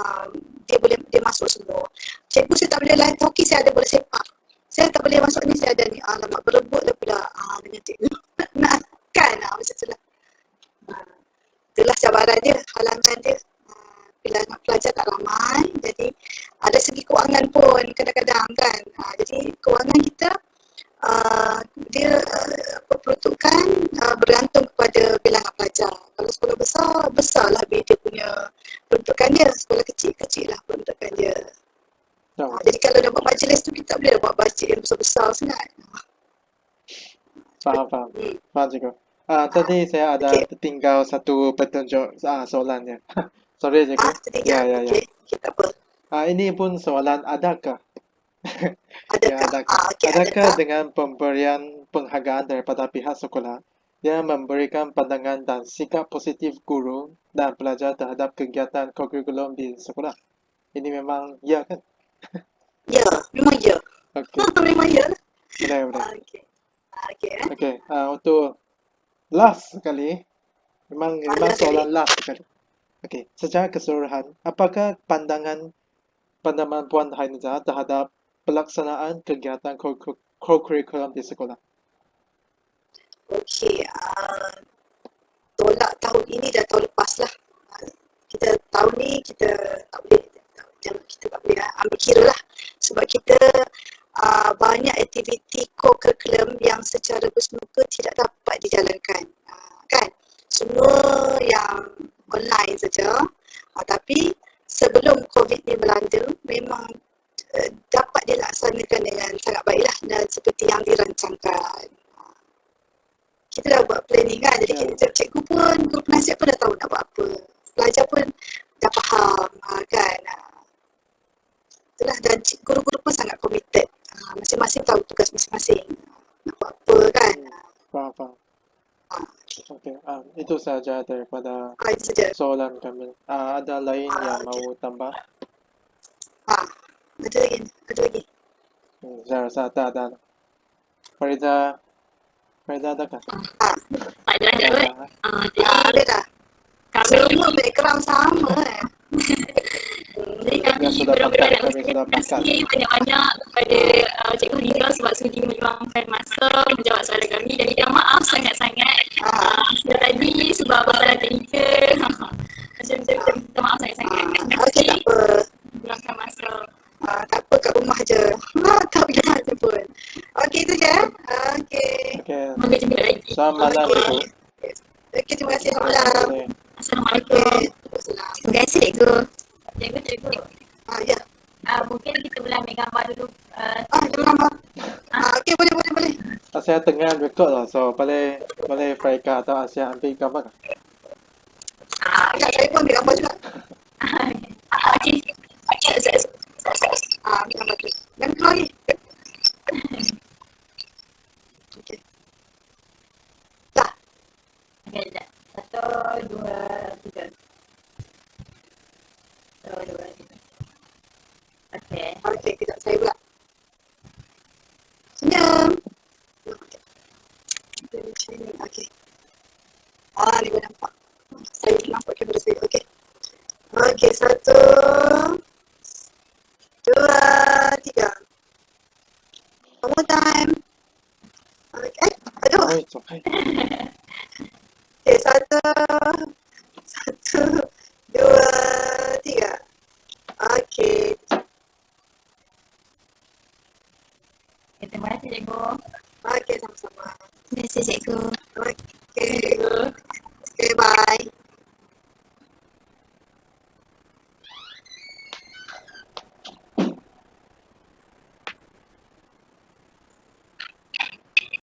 dia masuk semua, cikgu saya tak boleh latihan hoki, saya ada bola sepak. Saya tak boleh masuk ni, saya ada ni. Alamak, berebut lah pula dengan cikgu. Nak kan macam tu lah. Itulah cabaran dia, halangan dia. Bila anak pelajar tak ramai, jadi ada segi kewangan pun kadang-kadang kan. Jadi kewangan kita dia peruntukan bergantung kepada bilangan pelajar. Kalau sekolah besar lah dia punya peruntukan dia. Sekolah kecil lah peruntukan dia. Jadi kalau nak buat majlis tu, kita tak boleh buat bajet yang besar-besar sangat.
Faham cikgu. Tadi saya ada tertinggal satu petunjuk soalannya. Sorry cikgu.
Ya. Okay, tak apa.
Ini pun soalan adakah?
Adakah?
Adakah dengan pemberian penghargaan daripada pihak sekolah yang memberikan pandangan dan sikap positif guru dan pelajar terhadap kegiatan co-curriculum di sekolah? Ini memang ya kan?
Ya, memang ya.
Okey.
Memang ya.
Boleh.
Okey.
Untuk last sekali, memang soalan last sekali. Okey, secara keseluruhan, apakah pandangan Puan Hainiza terhadap pelaksanaan kegiatan co-curriculum di sekolah?
Okey, tolak tahun ini dan tahun lepas lah. Kita tahun ni kita tak boleh ambil kira lah. Sebab kita banyak aktiviti co-curriculum yang secara bersemuka tidak dapat dijalankan. Kan? Semua yang online saja. Tapi sebelum COVID ni melanda, memang dapat dilaksanakan dengan sangat baiklah dan seperti yang dirancangkan. Kita dah buat planning kan, jadi cikgu pun, guru penasihat pun dah tahu nak buat apa. Pelajar pun dah faham kan. Itulah, dan guru-guru pun sangat committed. Masing-masing tahu tugas masing-masing. Nak buat apa kan.
Faham. Okey, itu saja daripada
Itu saja.
soalan kami. Ada lain yang mau tambah?
Ada lagi.
Saya rasa tak ada. Farida adakah?
Tak ada kot. Jadi
Ada dah.
kami
Semua background sama
Jadi kami
Yang sudah
benar-benar
pakat,
nak
kami sudah
ucapkan
pakat.
kasih banyak-banyak kepada Cikgu Haniza sebab sudi meluangkan masa menjawab soalan kami dan minta maaf sangat-sangat sudah tadi sebab masalah teknikal. Macam minta maaf sangat-sangat. Terima
Okey, tak
kasih
apa.
meluangkan masa.
Tak apa, kat rumah je. Tak pergi mana pun. Okey, itu je. Okey.
Okey.
Moga jumpa lagi.
Selamat malam cikgu.
Okey, terima kasih. Salam.
Boleh.
Assalamualaikum.
Salam.
Terima kasih cikgu.
Cikgu.
Ya.
Mungkin kita boleh ambil gambar dulu.
Jangan lama. Okey, boleh.
Saya tengah record lah, so boleh Farika atau Asia ambil gambar.
Sekejap, saya pun ambil gambar juga.
Okey.
Ambil gambar tu. Dan keluar ni. Okey. Dah.
Okay, sekejap. 1, 2, 3. 1, 2, 3. Okay.
Okey, kejap saya pula. Senyum. Okey. Okey. Ni boleh nampak. Saya nampak kamera saya. Okey. Okey, 1, 2, 3. One more time. Okay. Aduh.
Oh, it's okay.
Okay, 1, 2, 3. Okay.
Okay, terima kasih cikgu.
Okay, sama-sama.
Terima kasih cikgu.